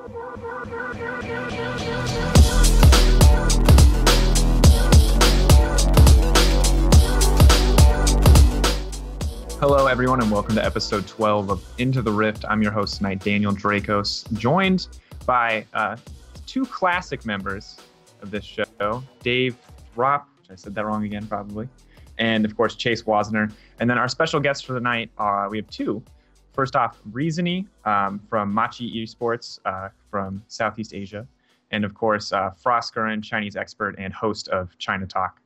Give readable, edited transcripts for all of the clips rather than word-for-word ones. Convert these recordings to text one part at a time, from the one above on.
Hello, everyone, and welcome to episode 12 of Into the Rift. I'm your host tonight, Daniel Dracos, joined by two classic members of this show, Dave Thropp, which I said that wrong again probably, and of course Chase Wasner. And then our special guests for the night, we have two. First off, Reasony from Machi Esports from Southeast Asia, and of course Frost Curran, Chinese expert and host of China Talk.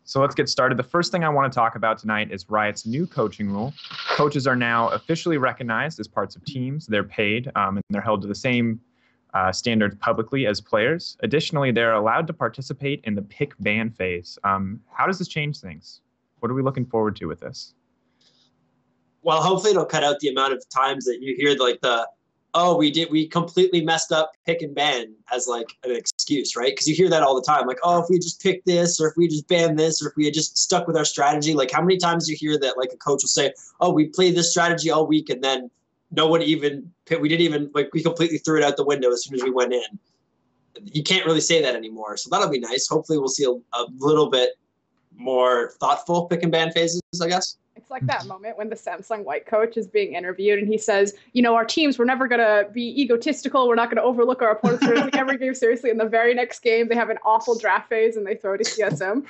So let's get started. The first thing I want to talk about tonight is Riot's new coaching rule. Coaches are now officially recognized as parts of teams. They're paid and they're held to the same standards publicly as players. Additionally, they're allowed to participate in the pick-ban phase. How does this change things? What are we looking forward to with this? Well, hopefully it'll cut out the amount of times that you hear we completely messed up pick and ban as like an excuse, right? Because you hear that all the time, like, oh, if we just pick this, or if we just ban this, or if we had just stuck with our strategy. Like, how many times do you hear that, like, a coach will say, oh, we played this strategy all week, and then we completely threw it out the window as soon as we went in. You can't really say that anymore. So that'll be nice. Hopefully we'll see a little bit more thoughtful pick and ban phases, I guess. It's like that moment when the Samsung White coach is being interviewed and he says, our teams, we're never going to be egotistical. We're not going to overlook our opponents. We're going to take every game seriously. In the very next game, they have an awful draft phase and they throw to CSM.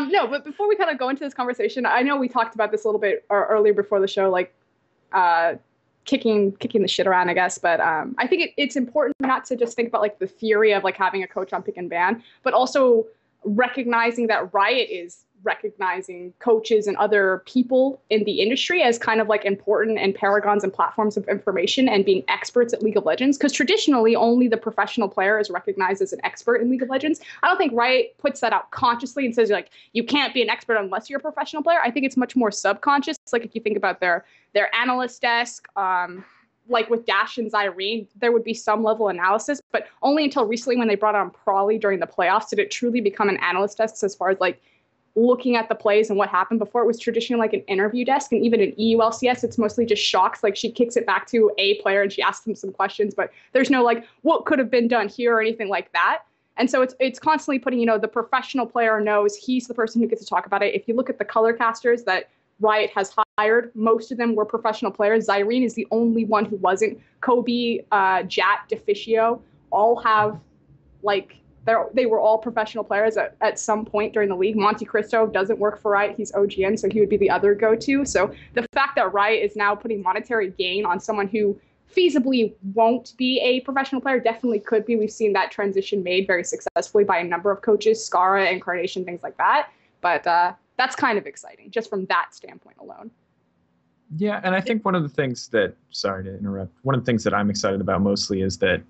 No, but before we kind of go into this conversation, I know we talked about this a little bit earlier before the show, like kicking the shit around, I guess. But I think it's important not to just think about like the theory of like having a coach on pick and ban, but also recognizing that Riot is recognizing coaches and other people in the industry as kind of like important and paragons and platforms of information and being experts at League of Legends. Because traditionally, only the professional player is recognized as an expert in League of Legends. I don't think Riot puts that out consciously and says, like, you can't be an expert unless you're a professional player. I think it's much more subconscious. Like, if you think about their analyst desk, like with Dash and Zyrene, there would be some level of analysis, but only until recently when they brought on Prawley during the playoffs did it truly become an analyst desk as far as like looking at the plays and what happened. Before, it was traditionally like an interview desk, and even in EULCS, it's mostly just shocks. Like, she kicks it back to a player and she asks them some questions, but there's no like what could have been done here or anything like that. And so it's constantly putting, the professional player knows he's the person who gets to talk about it. If you look at the color casters that Riot has hired, most of them were professional players. Zyrene is the only one who wasn't. Kobe, Jat, Deficio all have like they were all professional players at some point during the league. Monte Cristo doesn't work for Riot. He's OGN, so he would be the other go-to. So the fact that Riot is now putting monetary gain on someone who feasibly won't be a professional player definitely could be. We've seen that transition made very successfully by a number of coaches, Scara, Incarnation, things like that. But that's kind of exciting just from that standpoint alone. Yeah, and I think one of the things that I'm excited about mostly is that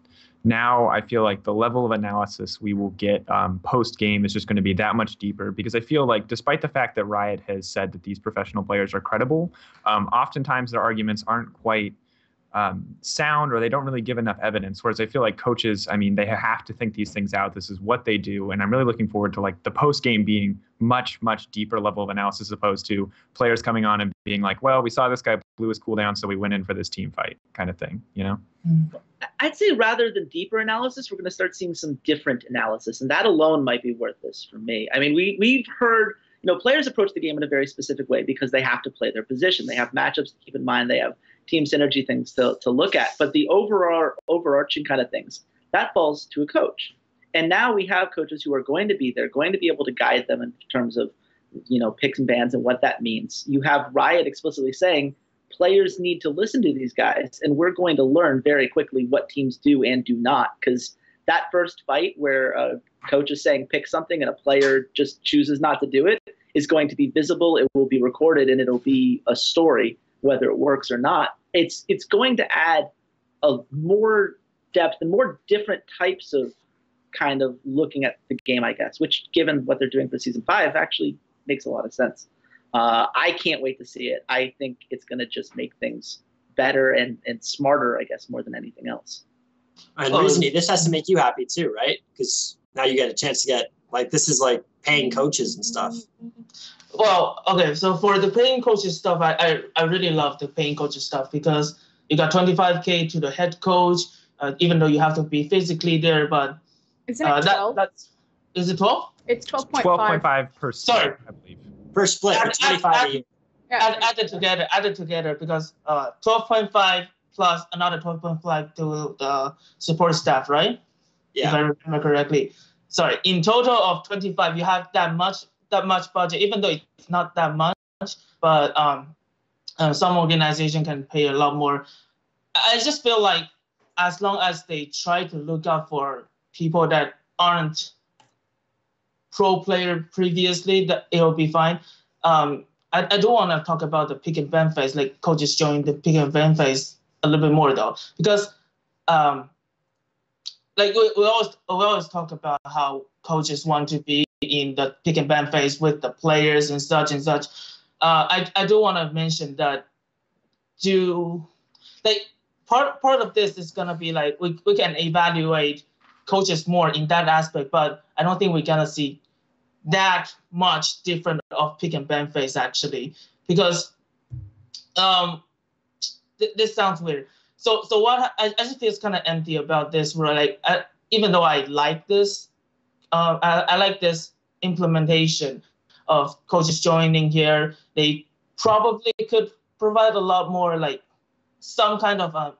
now I feel like the level of analysis we will get post-game is just going to be that much deeper, because I feel like despite the fact that Riot has said that these professional players are credible, oftentimes their arguments aren't quite sound, or they don't really give enough evidence. Whereas I feel like coaches, they have to think these things out. This is what they do. And I'm really looking forward to like the post-game being much, much deeper level of analysis, as opposed to players coming on and being like, well, we saw this guy blew his cooldown, so we went in for this team fight kind of thing, I'd say rather than deeper analysis, we're going to start seeing some different analysis. And that alone might be worth this for me. We've heard, players approach the game in a very specific way because they have to play their position. They have matchups to keep in mind. They have team synergy things to look at. But the overarching kind of things, that falls to a coach. And now we have coaches who are going to be there, going to be able to guide them in terms of, picks and bans and what that means. You have Riot explicitly saying players need to listen to these guys, and we're going to learn very quickly what teams do and do not. Because that first fight where a coach is saying pick something and a player just chooses not to do it is going to be visible. It will be recorded, and it'll be a story, whether it works or not. It's going to add a more depth and more different types of kind of looking at the game, I guess, which, given what they're doing for Season 5, actually makes a lot of sense. I can't wait to see it. I think it's going to just make things better and smarter, I guess, more than anything else. And Reasony, this has to make you happy too, right? Because now you get a chance to get, like, this is like paying coaches and stuff. Well, okay, so for the paying coaches stuff, I really love the paying coaches stuff, because you got 25K to the head coach, even though you have to be physically there. But Isn't it 12? Is it 12? It's 12.5. 12.5 per split, Sorry. I believe. Per split, 25 a year. Yeah. Added together because 12.5 plus another 12.5 to the support staff, right? Yeah. If I remember correctly. Sorry, in total of 25, you have that much budget, even though it's not that much, but some organization can pay a lot more. I just feel like as long as they try to look out for people that aren't pro player previously, that it will be fine. I do want to talk about the pick and ban phase, like coaches join the pick and ban phase a little bit more though, because like we always talk about how coaches want to be in the pick and ban phase with the players and such and such. I do want to mention that part of this is gonna be like we can evaluate coaches more in that aspect, but I don't think we're gonna see that much different of pick and ban phase actually, because this sounds weird. So what I just feel is kind of empty about this. Where like even though I like this, I like this implementation of coaches joining here. They probably could provide a lot more like some kind of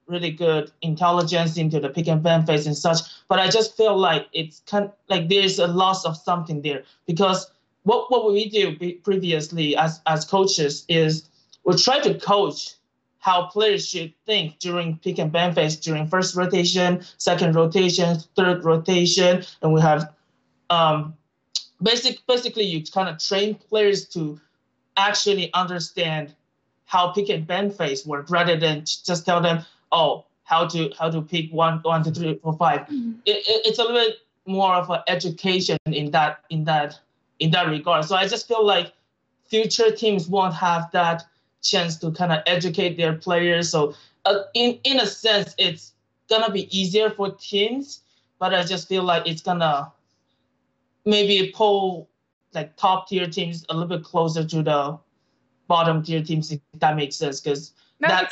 really good intelligence into the pick and ban phase and such. But I just feel like it's kind of like there's a loss of something there, because what we do previously as coaches is we try to coach how players should think during pick and ban phase, during first rotation, second rotation, third rotation, and we have basically you kind of train players to actually understand how pick and ban phase work, rather than just tell them, oh, how to pick 1, 2, 3, 4, 5. It's a little bit more of an education in that regard. So I just feel like future teams won't have that chance to kind of educate their players. So in a sense, it's gonna be easier for teams, but I just feel like it's gonna maybe pull like top tier teams a little bit closer to the bottom tier teams, if that makes sense, because that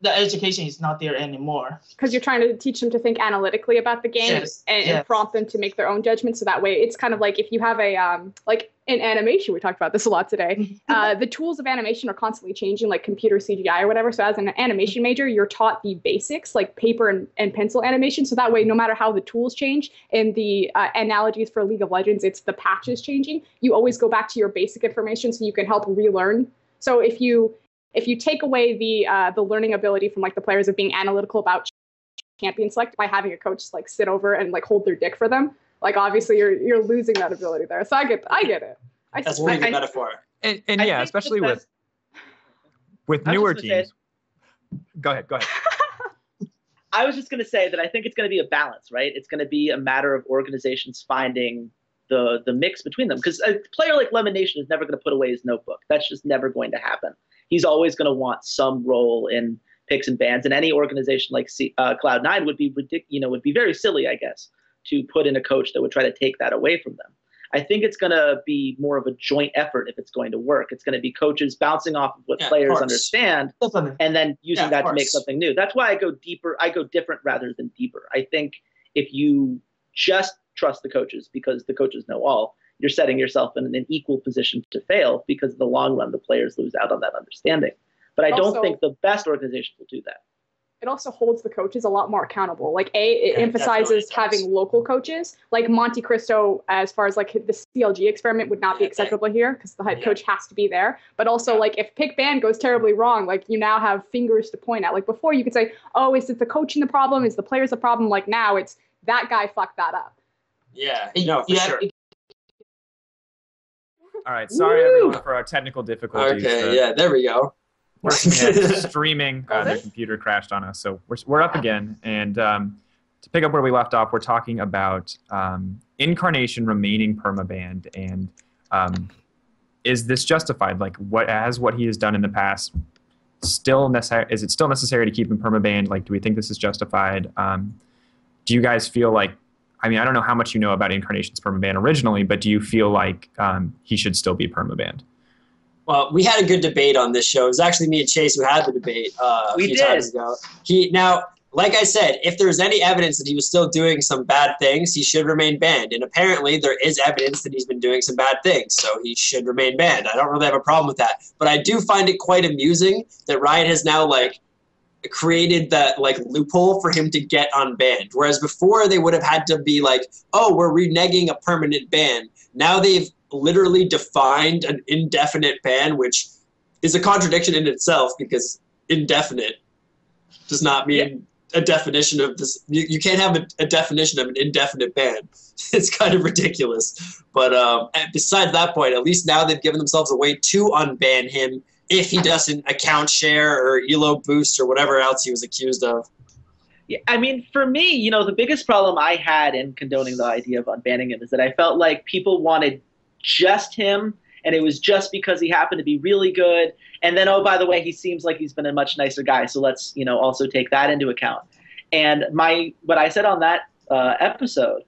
education is not there anymore. Because you're trying to teach them to think analytically about the game, and prompt them to make their own judgments. So that way, it's kind of like if you have a like in animation, we talked about this a lot today. The tools of animation are constantly changing, like computer CGI or whatever. So as an animation major, you're taught the basics, like paper and pencil animation. So that way, no matter how the tools change, and the analogies for League of Legends, it's the patches changing. You always go back to your basic information so you can help relearn. So if you take away the learning ability from like the players of being analytical about champion select by having a coach like sit over and like hold their dick for them, like obviously you're losing that ability there. So I get it. That's a pretty good metaphor. And yeah, especially with newer teams. Go ahead. I was just going to say that I think it's going to be a balance, right? It's going to be a matter of organizations finding the mix between them, because a player like Lemonation is never going to put away his notebook. That's just never going to happen. He's always going to want some role in picks and bans, and any organization like Cloud9 would be very silly, I guess, to put in a coach that would try to take that away from them. I think it's going to be more of a joint effort if it's going to work. It's going to be coaches bouncing off of what players understand, and then using that to make something new. That's why I go deeper. I go different rather than deeper. I think if you just trust the coaches because the coaches know all, you're setting yourself in an equal position to fail, because in the long run, the players lose out on that understanding. But I don't think the best organizations will do that. It also holds the coaches a lot more accountable. Like it emphasizes having local coaches. Like Monte Cristo, as far as like the CLG experiment, would not be acceptable here because the head coach has to be there. But also like if pick ban goes terribly wrong, like you now have fingers to point at. Like before you could say, oh, is it the coaching the problem? Is the players the problem? Like now it's that guy fucked that up. Yeah, no, for sure. All right, sorry everyone for our technical difficulties. Okay, there we go. We're streaming. The computer crashed on us, so we're up again. And to pick up where we left off, we're talking about Incarnation remaining permabanned, and is this justified? Like, what he has done in the past still necessary? Is it still necessary to keep him permabanned? Like, do we think this is justified? Do you guys feel like? I mean, I don't know how much you know about Incarnation's permaban originally, but do you feel like he should still be permabanned? Well, we had a good debate on this show. It was actually me and Chase who had the debate a few times ago. Now, like I said, if there's any evidence that he was still doing some bad things, he should remain banned. And apparently there is evidence that he's been doing some bad things, so he should remain banned. I don't really have a problem with that. But I do find it quite amusing that Riot has now, like, created that, like, loophole for him to get unbanned. Whereas before they would have had to be like, oh, we're reneging a permanent ban. Now they've literally defined an indefinite ban, which is a contradiction in itself because indefinite does not mean a definition of this. You can't have a definition of an indefinite ban. It's kind of ridiculous. But besides that point, at least now they've given themselves a way to unban him if he doesn't account share or elo boost or whatever else he was accused of. Yeah, I mean, for me, you know, the biggest problem I had in condoning the idea of unbanning him is that I felt like people wanted just him, and it was just because he happened to be really good. And then, oh, by the way, he seems like he's been a much nicer guy, so let's, you know, also take that into account. And what I said on that episode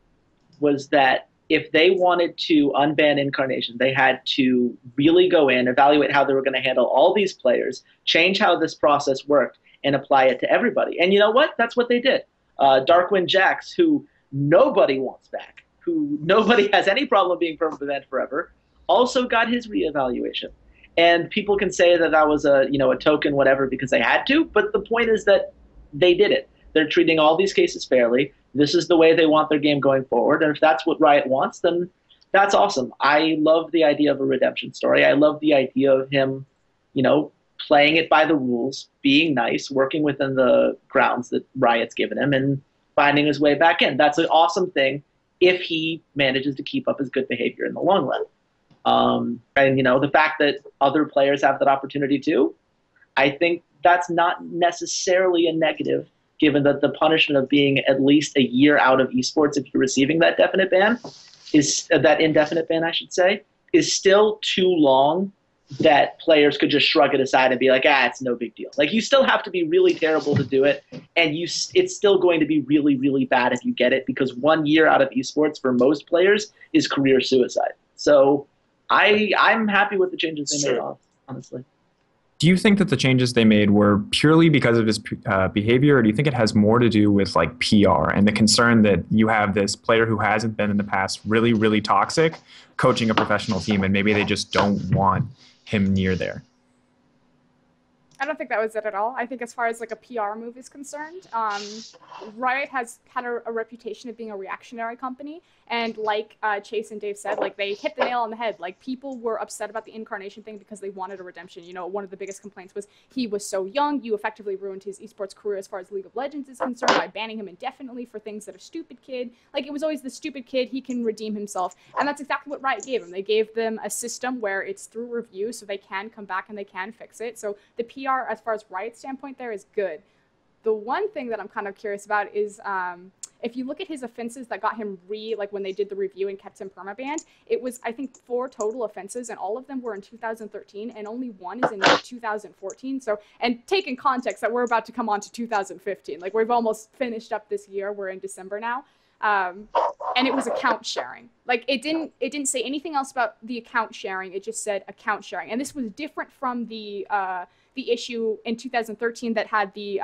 was that if they wanted to unban Incarnation, they had to really go in, evaluate how they were going to handle all these players, change how this process worked, and apply it to everybody. And you know what? That's what they did. Darkwind Jax, who nobody wants back, who nobody has any problem being permanent forever, also got his reevaluation. And people can say that that was a token whatever because they had to, but the point is that they did it. They're treating all these cases fairly. This is the way they want their game going forward. And if that's what Riot wants, then that's awesome. I love the idea of a redemption story. I love the idea of him, you know, playing it by the rules, being nice, working within the grounds that Riot's given him, and finding his way back in. That's an awesome thing if he manages to keep up his good behavior in the long run. And, you know, the fact that other players have that opportunity too, I think that's not necessarily a negative, given that the punishment of being at least a year out of esports if you're receiving that definite ban that indefinite ban, I should say, is still too long that players could just shrug it aside and be like, it's no big deal. Like, you still have to be really terrible to do it, and it's still going to be really, really bad if you get it, because 1 year out of esports for most players is career suicide. So I'm happy with the changes they made, honestly. Do you think that the changes they made were purely because of his behavior, or do you think it has more to do with like PR and the concern that you have this player who hasn't been in the past really, really toxic coaching a professional team, and maybe they just don't want him near there? I don't think that was it at all. I think as far as like a PR move is concerned, Riot has had a reputation of being a reactionary company. And like Chase and Dave said, like, they hit the nail on the head. Like, people were upset about the Incarnation thing because they wanted a redemption. You know, one of the biggest complaints was he was so young. You effectively ruined his esports career as far as League of Legends is concerned by banning him indefinitely for things that are stupid kid. Like, it was always the stupid kid. He can redeem himself. And that's exactly what Riot gave him. They gave them a system where it's through review, so they can come back and they can fix it. So the PR, as far as Riot's standpoint there, is good. The one thing that I'm kind of curious about is if you look at his offenses that got him when they did the review and kept him permabanned, it was, I think, 4 total offenses, and all of them were in 2013, and only one is in 2014. So, and take in context that we're about to come on to 2015. Like, we've almost finished up this year. We're in December now. And it was account sharing. Like, it didn't say anything else about the account sharing. It just said account sharing. And this was different from the issue in 2013 that had the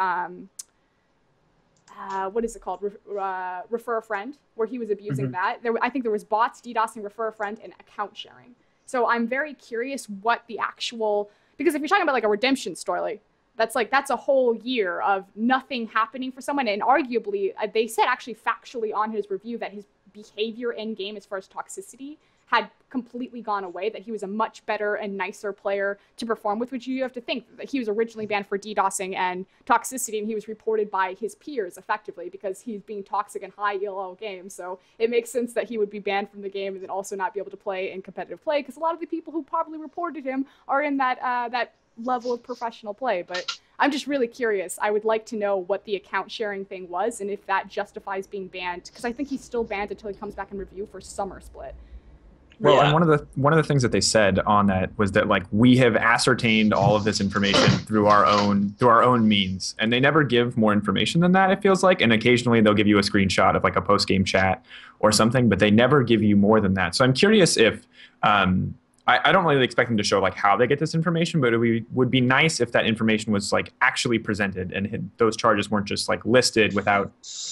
what is it called? Refer a friend, where he was abusing that. I think there was bots, DDoSing, refer a friend, and account sharing. So I'm very curious what the actual, because if you're talking about like a redemption story, that's a whole year of nothing happening for someone. And arguably, they said actually factually on his review that his behavior in game as far as toxicity had completely gone away, that he was a much better and nicer player to perform with, which you have to think that he was originally banned for DDoSing and toxicity, and he was reported by his peers effectively because he's being toxic in high ELO games. So it makes sense that he would be banned from the game and then also not be able to play in competitive play, because a lot of the people who probably reported him are in that level of professional play. But I'm just really curious. I would like to know what the account sharing thing was and if that justifies being banned, because I think he's still banned until he comes back in review for Summer Split. Well, and one of the things that they said on that was that, like, we have ascertained all of this information through our own means, and they never give more information than that, it feels like. And occasionally they'll give you a screenshot of like a post-game chat or something, but they never give you more than that. So I'm curious if I don't really expect them to show like how they get this information, but it would be nice if that information was like actually presented and those charges weren't just like listed without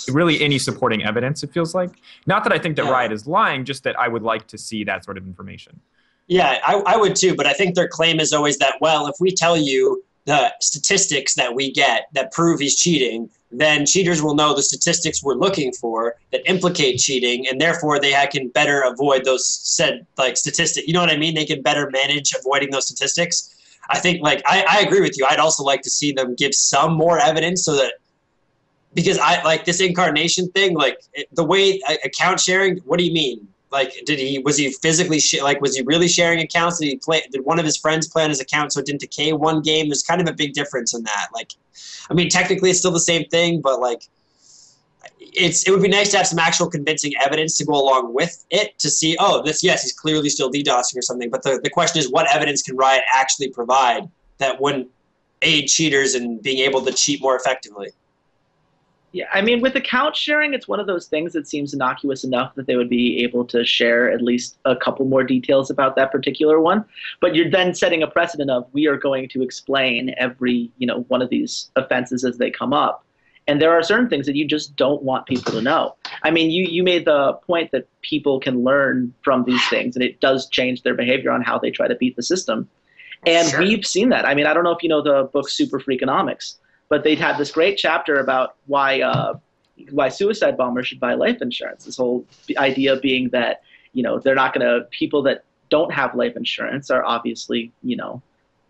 really any supporting evidence, it feels like. Not that I think that Riot is lying, just that I would like to see that sort of information. Yeah, I would too, but I think their claim is always that, well, if we tell you the statistics that we get that prove he's cheating, then cheaters will know the statistics we're looking for that implicate cheating, and therefore they can better avoid those said like statistics. You know what I mean? They can better manage avoiding those statistics. I think like I agree with you. I'd also like to see them give some more evidence so that, because I like this Incarnation thing, like the way account sharing. What do you mean? Like, was he physically was he really sharing accounts? Did one of his friends play on his account so it didn't decay one game? There's kind of a big difference in that. Like, I mean, technically it's still the same thing, but like, it would be nice to have some actual convincing evidence to go along with it to see, oh, yes, he's clearly still DDoSing or something. But the question is, what evidence can Riot actually provide that wouldn't aid cheaters in being able to cheat more effectively? Yeah, I mean, with account sharing, it's one of those things that seems innocuous enough that they would be able to share at least a couple more details about that particular one. But you're then setting a precedent of, we are going to explain every, one of these offenses as they come up. And there are certain things that you just don't want people to know. I mean, you made the point that people can learn from these things, and it does change their behavior on how they try to beat the system. And we've seen that. I mean, I don't know if you know the book Super Freakonomics, but they'd had this great chapter about why suicide bombers should buy life insurance. This whole idea being that, they're not going to, people that don't have life insurance are obviously,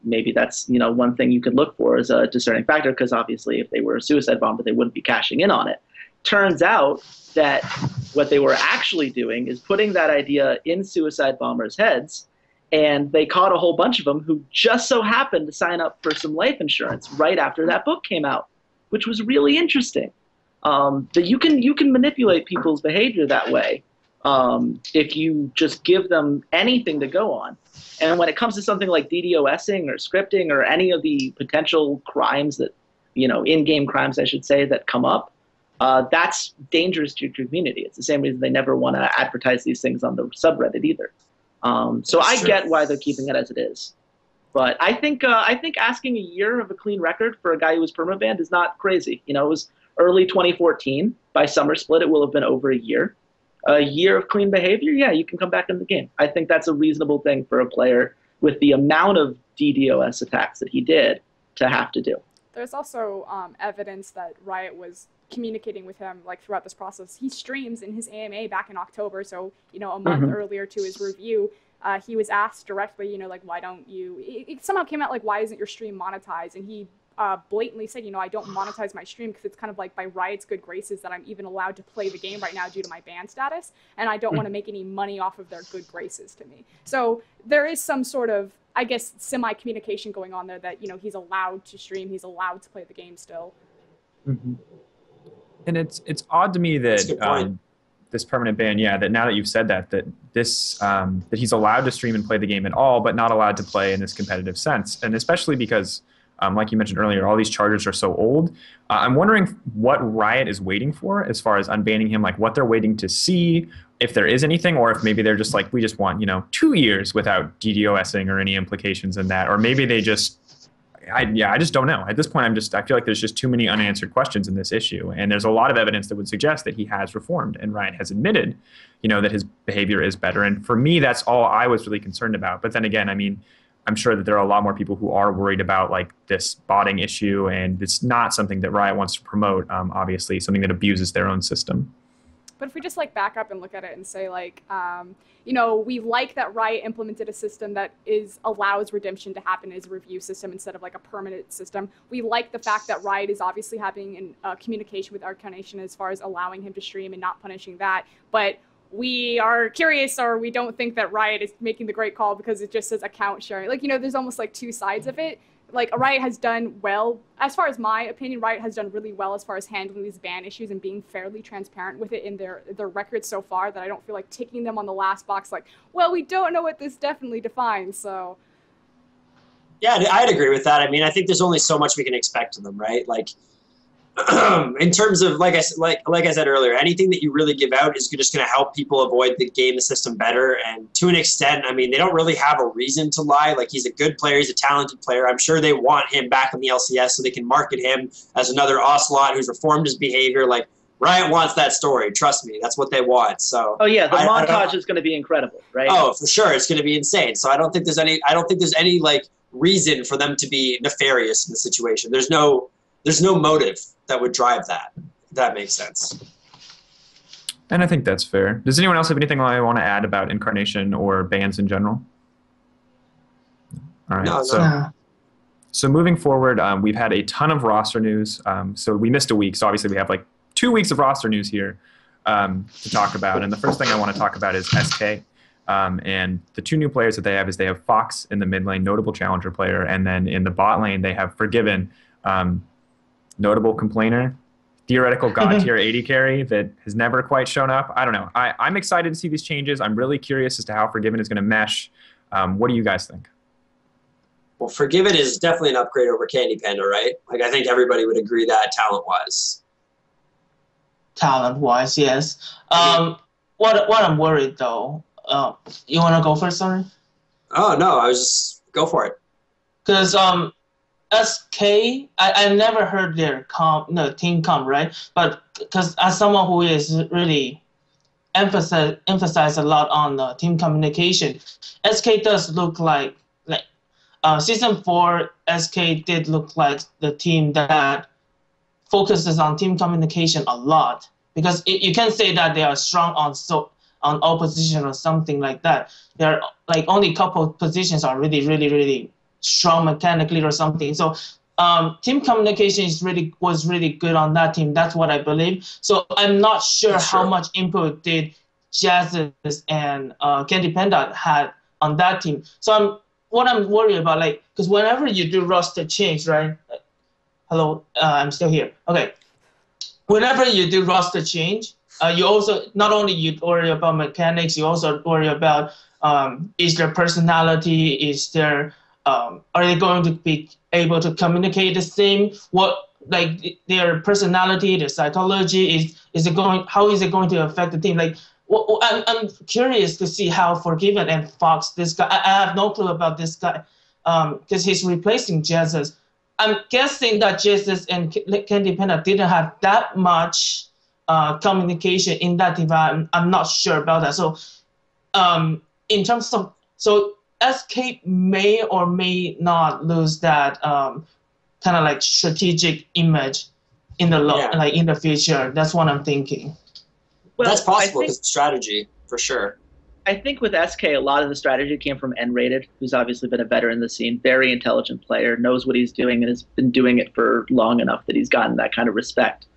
maybe that's, one thing you could look for as a discerning factor, because obviously if they were a suicide bomber, they wouldn't be cashing in on it. Turns out that what they were actually doing is putting that idea in suicide bombers' heads, and they caught a whole bunch of them who just so happened to sign up for some life insurance right after that book came out, which was really interesting. That you can manipulate people's behavior that way if you just give them anything to go on. And when it comes to something like DDoSing or scripting or any of the potential crimes that, in-game crimes, I should say, that come up, that's dangerous to your community. It's the same reason they never want to advertise these things on the subreddit either. So I get why they're keeping it as it is. But I think asking a year of a clean record for a guy who was permabanned is not crazy. It was early 2014. By summer split, it will have been over a year. A year of clean behavior, yeah, you can come back in the game. I think that's a reasonable thing for a player with the amount of DDoS attacks that he did to have to do. There's also evidence that Riot was communicating with him like throughout this process. He streams in his AMA back in October, so a month earlier to his review. He was asked directly, like, why don't you? It somehow came out like, why isn't your stream monetized? And he blatantly said, I don't monetize my stream because it's kind of like by Riot's good graces that I'm even allowed to play the game right now due to my ban status, and I don't want to make any money off of their good graces to me. So there is some sort of, I guess, semi-communication going on there that, he's allowed to stream, he's allowed to play the game still. Mm-hmm. And it's odd to me that this permanent ban, that now that you've said that this that he's allowed to stream and play the game at all, but not allowed to play in this competitive sense, and especially because, like you mentioned earlier, all these charges are so old. I'm wondering what Riot is waiting for as far as unbanning him, like what they're waiting to see, if there is anything, or if maybe they're just like, we just want 2 years without DDoSing or any implications in that, or maybe they just. I just don't know. At this point, I feel like there's just too many unanswered questions in this issue. And there's a lot of evidence that would suggest that he has reformed, and Riot has admitted, that his behavior is better. And for me, that's all I was really concerned about. But then again, I mean, I'm sure that there are a lot more people who are worried about like this botting issue, and it's not something that Riot wants to promote, obviously, something that abuses their own system. But if we just like back up and look at it and say like, we like that Riot implemented a system that allows redemption to happen as a review system instead of like a permanent system. We like the fact that Riot is obviously having communication with Incarnation as far as allowing him to stream and not punishing that. But we are curious, or we don't think that Riot is making the great call because it just says account sharing. Like, there's almost like two sides of it. Like, Riot has done well, as far as my opinion, Riot has done really well as far as handling these ban issues and being fairly transparent with it in their records so far, that I don't feel like ticking them on the last box like, well, we don't know what this definitely defines, so. Yeah, I'd agree with that. I mean, I think there's only so much we can expect of them, right? Like, in terms of like I said earlier, anything that you really give out is just going to help people avoid the game, the system better. And to an extent, I mean, they don't really have a reason to lie. Like, he's a good player, he's a talented player. I'm sure they want him back in the LCS so they can market him as another Ocelot who's reformed his behavior. Like, Riot wants that story. Trust me, that's what they want. So. Oh yeah, the montage is going to be incredible, right? Oh, for sure, it's going to be insane. So I don't think there's any like reason for them to be nefarious in the situation. There's no motive that would drive that. If that makes sense. And I think that's fair. Does anyone else have anything I want to add about Incarnation or bans in general? All right. No. So moving forward, we've had a ton of roster news. So we missed a week. So obviously we have like 2 weeks of roster news here to talk about. And the first thing I want to talk about is SK. And the 2 new players that they have is they have Fox in the mid lane, notable challenger player. And then in the bot lane, they have Forgiven, notable complainer, theoretical god tier 80 carry that has never quite shown up. I don't know. I'm excited to see these changes. I'm really curious as to how Forgiven is going to mesh. What do you guys think? Well, Forgiven is definitely an upgrade over Candy Panda, right? Like, I think everybody would agree that talent-wise. Talent-wise, yes. What I'm worried though. You want to go first, sorry? Oh no, I was just go for it. Because SK, I never heard their team comp, right? But because as someone who is really emphasize a lot on the team communication, SK does look like season 4 SK did look like the team that focuses on team communication a lot, because you can say that they are strong on all positions or something like that. There are like only a couple of positions are really strong mechanically or something. So team communication was really good on that team. That's what I believe. So I'm not sure how much input did Jazzes and Candy Panda had on that team. So what I'm worried about, like, because whenever you do roster change, right? Hello, I'm still here. Okay. Whenever you do roster change, you also not only you worry about mechanics, you also worry about is their personality, is their are they going to be able to communicate the same? What, like, their personality, their psychology, how is it going to affect the team? Like, I'm curious to see how Forgiven and Fox, this guy, I have no clue about this guy, because he's replacing Jesus. I'm guessing that Jesus and Candy Panda didn't have that much communication in that team. I'm not sure about that. So, in terms of, SK may or may not lose that kind of like strategic image in the in the future. That's what I'm thinking. Well, that's possible because it's strategy, for sure. I think with SK, a lot of the strategy came from N-Rated, who's obviously been a veteran in the scene, very intelligent player, knows what he's doing, and has been doing it for long enough that he's gotten that kind of respect.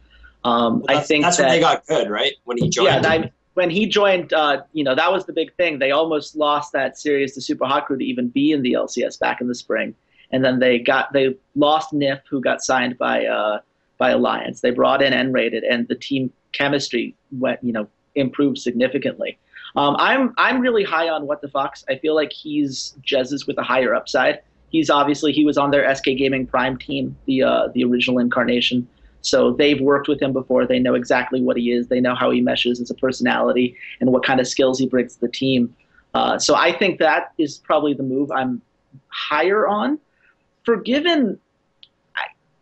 I think that's when they got good, right? When he joined. Yeah, when he joined, that was the big thing. They almost lost that series to Super Hot Crew to even be in the LCS back in the spring, and then they lost Nif, who got signed by Alliance. They brought in N-Rated, and the team chemistry improved significantly. I'm really high on What the Fox. I feel like he's Jez's with a higher upside. He was on their SK Gaming Prime team, the original Incarnation. So they've worked with him before. They know exactly what he is. They know how he meshes as a personality and what kind of skills he brings to the team. So I think that is probably the move I'm higher on. Forgiven,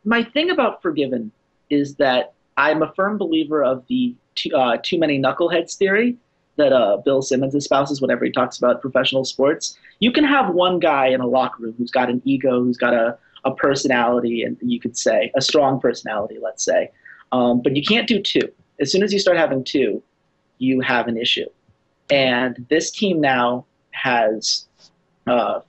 my thing about Forgiven is that I'm a firm believer of the too many knuckleheads theory that Bill Simmons espouses whenever he talks about professional sports. You can have one guy in a locker room who's got an ego, who's got a personality, and you could say a strong personality, let's say. But you can't do 2. As soon as you start having 2, you have an issue. And this team now has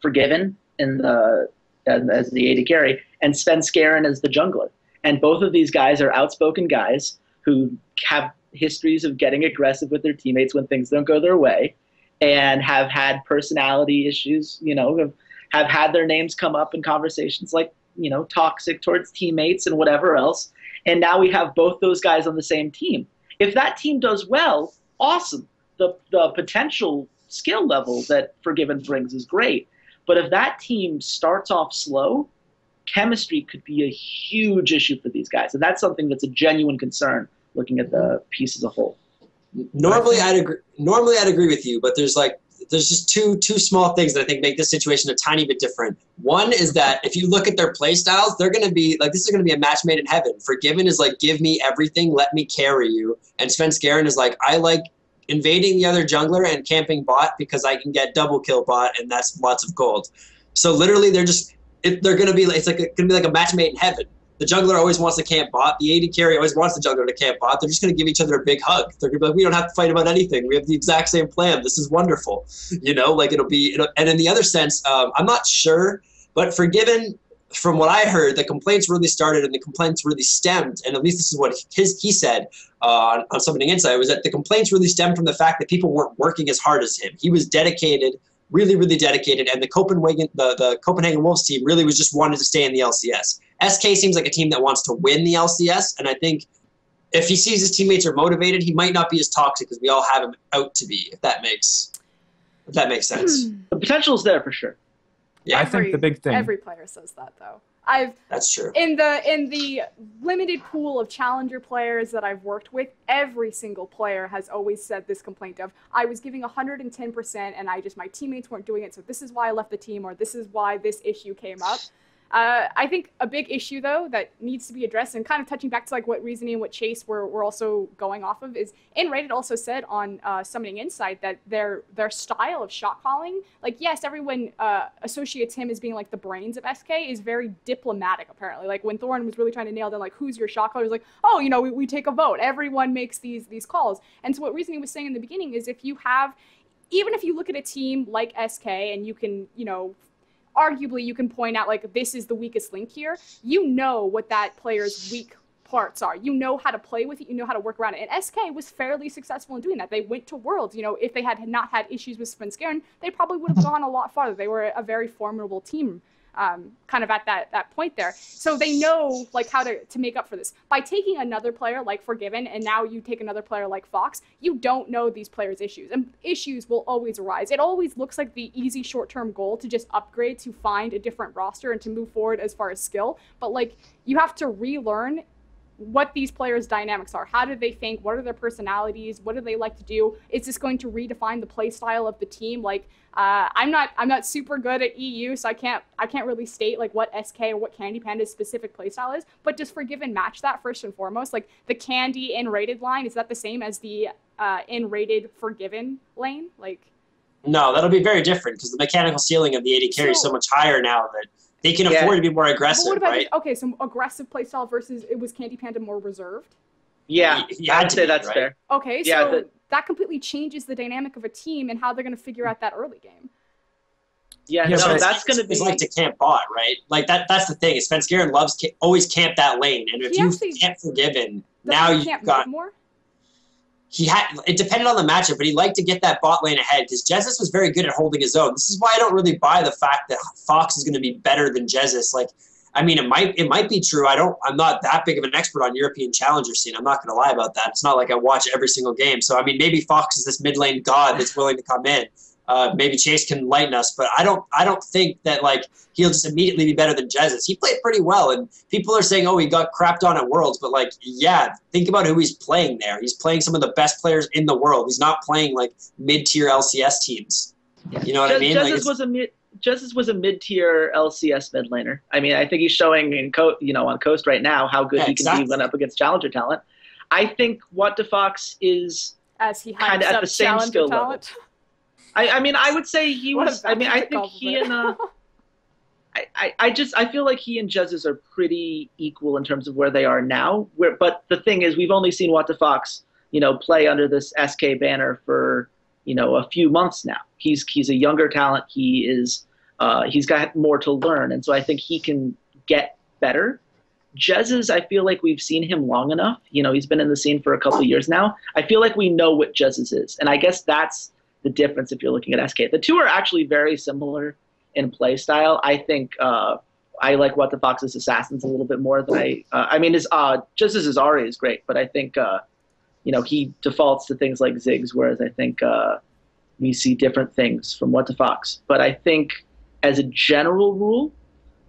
Forgiven as the AD carry and Sven Skaren as the jungler. And both of these guys are outspoken guys who have histories of getting aggressive with their teammates when things don't go their way, and have had personality issues, have had their names come up in conversations like, toxic towards teammates and whatever else. And now we have both those guys on the same team. If that team does well, awesome. The potential skill level that Forgiven brings is great. But if that team starts off slow, chemistry could be a huge issue for these guys. And that's something that's a genuine concern looking at the piece as a whole. Normally I'd agree with you, but there's just two small things that I think make this situation a tiny bit different. One is that if you look at their play styles, they're going to be like, this is going to be a match made in heaven. Forgiven is like, give me everything, let me carry you. And Svenskeren is like, I like invading the other jungler and camping bot because I can get double kill bot and that's lots of gold. So literally they're going to be like, it's like going to be like a match made in heaven. The jungler always wants to camp bot. The AD carry always wants the jungler to camp bot. They're just going to give each other a big hug. They're going to be like, we don't have to fight about anything. We have the exact same plan. This is wonderful. Like and in the other sense, I'm not sure, but Forgiven, from what I heard, the complaints really started and the complaints really stemmed, and at least this is what he said on Summoning Insight, was that the complaints really stemmed from the fact that people weren't working as hard as him. He was dedicated, really, really dedicated, and the Copenhagen Wolves team really was just wanted to stay in the LCS. SK seems like a team that wants to win the LCS, and I think if he sees his teammates are motivated, he might not be as toxic as we all have him out to be, if that makes sense. The potential is there for sure. Yeah, I think the big thing. Every player says that, though. That's true. In the limited pool of challenger players that I've worked with, every single player has always said this complaint of, I was giving 110% and my teammates weren't doing it, so this is why I left the team, or this is why this issue came up. I think a big issue, though, that needs to be addressed, and kind of touching back to like what Reasoning and what Chase were also going off of, is Rated also said on Summoning Insight that their style of shot calling, like, yes, everyone associates him as being like the brains of SK, is very diplomatic, apparently. Like when Thorin was really trying to nail down like who's your shot caller, he was like, oh, we take a vote. Everyone makes these calls. And so what Reasoning was saying in the beginning is even if you look at a team like SK and you can, arguably you can point out like this is the weakest link here, what that player's weak parts are. You know how to play with it, you know how to work around it. And SK was fairly successful in doing that. They went to Worlds. If they had not had issues with Svenskeren, they probably would have gone a lot farther. They were a very formidable team kind of at that point there. So they know like how to make up for this. By taking another player like Forgiven, and now you take another player like Fox, you don't know these players' issues. And issues will always arise. It always looks like the easy short-term goal to just upgrade, to find a different roster and to move forward as far as skill. But like you have to relearn what these players' dynamics are. How do they think? What are their personalities? What do they like to do? Is this going to redefine the play style of the team? Like, I'm not super good at EU, so I can't really state like what SK or what Candy Panda's specific play style is. But does Forgiven match that first and foremost? Like the Candy in rated line, is that the same as the in rated Forgiven lane? Like, no, that'll be very different because the mechanical ceiling of the AD carry is so much higher now that they can afford to be more aggressive, what about right? Okay, so aggressive playstyle versus it was Candy Panda more reserved? Yeah, I'd say that's fair. Okay, so that completely changes the dynamic of a team and how they're going to figure out that early game. Yeah, no, that's going to be... It's like to camp bot, right? Like that's the thing. Svenskeren loves always camp that lane, and if you can't Forgiven, now you've got... more? It depended on the matchup, but he liked to get that bot lane ahead because Jesus was very good at holding his own. This is why I don't really buy the fact that Fox is going to be better than Jesus. Like, I mean, it might be true. I'm not that big of an expert on European challenger scene. I'm not going to lie about that. It's not like I watch every single game. So I mean, maybe Fox is this mid lane god that's willing to come in. Maybe Chase can enlighten us, but I don't think that like he'll just immediately be better than Jesus. He played pretty well, and people are saying, oh, he got crapped on at Worlds, but like, yeah, think about who he's playing there. He's playing some of the best players in the world. He's not playing like mid-tier LCS teams. You know what I mean? Jesus was a mid-tier LCS mid laner. I mean, I think he's showing on Coast right now how good he can be when up against challenger talent. I think What the Fox is kind of at the same skill level. I mean, I would say he was. I mean, I think he and I feel like he and Jesus are pretty equal in terms of where they are now. But the thing is, we've only seen What the Fox, play under this SK banner for a few months now. He's a younger talent. He's got more to learn, and so I think he can get better. Jesus, I feel like we've seen him long enough. He's been in the scene for a couple of years now. I feel like we know what Jesus is, and I guess that's the difference if you're looking at SK. The two are actually very similar in play style. I think I like What the Fox's Assassins a little bit more than I mean, his just as his Ahri is great, but I think he defaults to things like Ziggs, whereas I think we see different things from What the Fox. But I think as a general rule,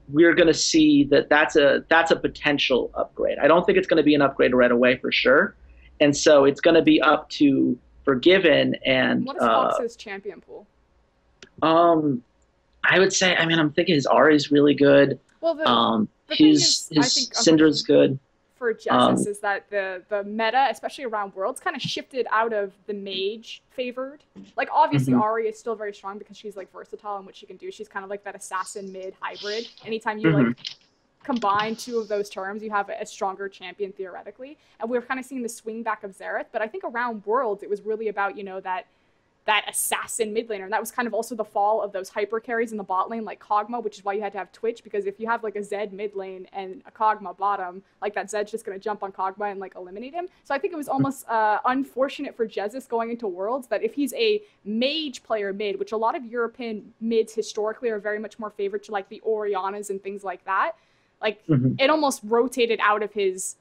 we're going to see that's a potential upgrade. I don't think it's going to be an upgrade right away for sure. And so it's going to be up to Forgiven and what is Fox's champion pool? I would say, I mean, I'm thinking his Ahri is really good. Well, the his Syndra's good. For Jesus is that the meta, especially around Worlds, kind of shifted out of the mage favored. Like, obviously, Ahri is still very strong because she's, like, versatile in what she can do. She's kind of like that assassin mid hybrid. Anytime you, like, combine two of those terms, you have a stronger champion theoretically. And we're kind of seeing the swing back of Xerath. But I think around Worlds, it was really about, you know, that assassin mid laner. And that was kind of also the fall of those hyper carries in the bot lane, like Kog'Maw, which is why you had to have Twitch, because if you have like a Zed mid lane and a Kog'Maw bottom, like that Zed's just going to jump on Kog'Maw and like eliminate him. So I think it was almost unfortunate for Jesus going into Worlds that if he's a mage player mid, which a lot of European mids historically are very much more favored to like the Oriannas and things like that, like it almost rotated out of his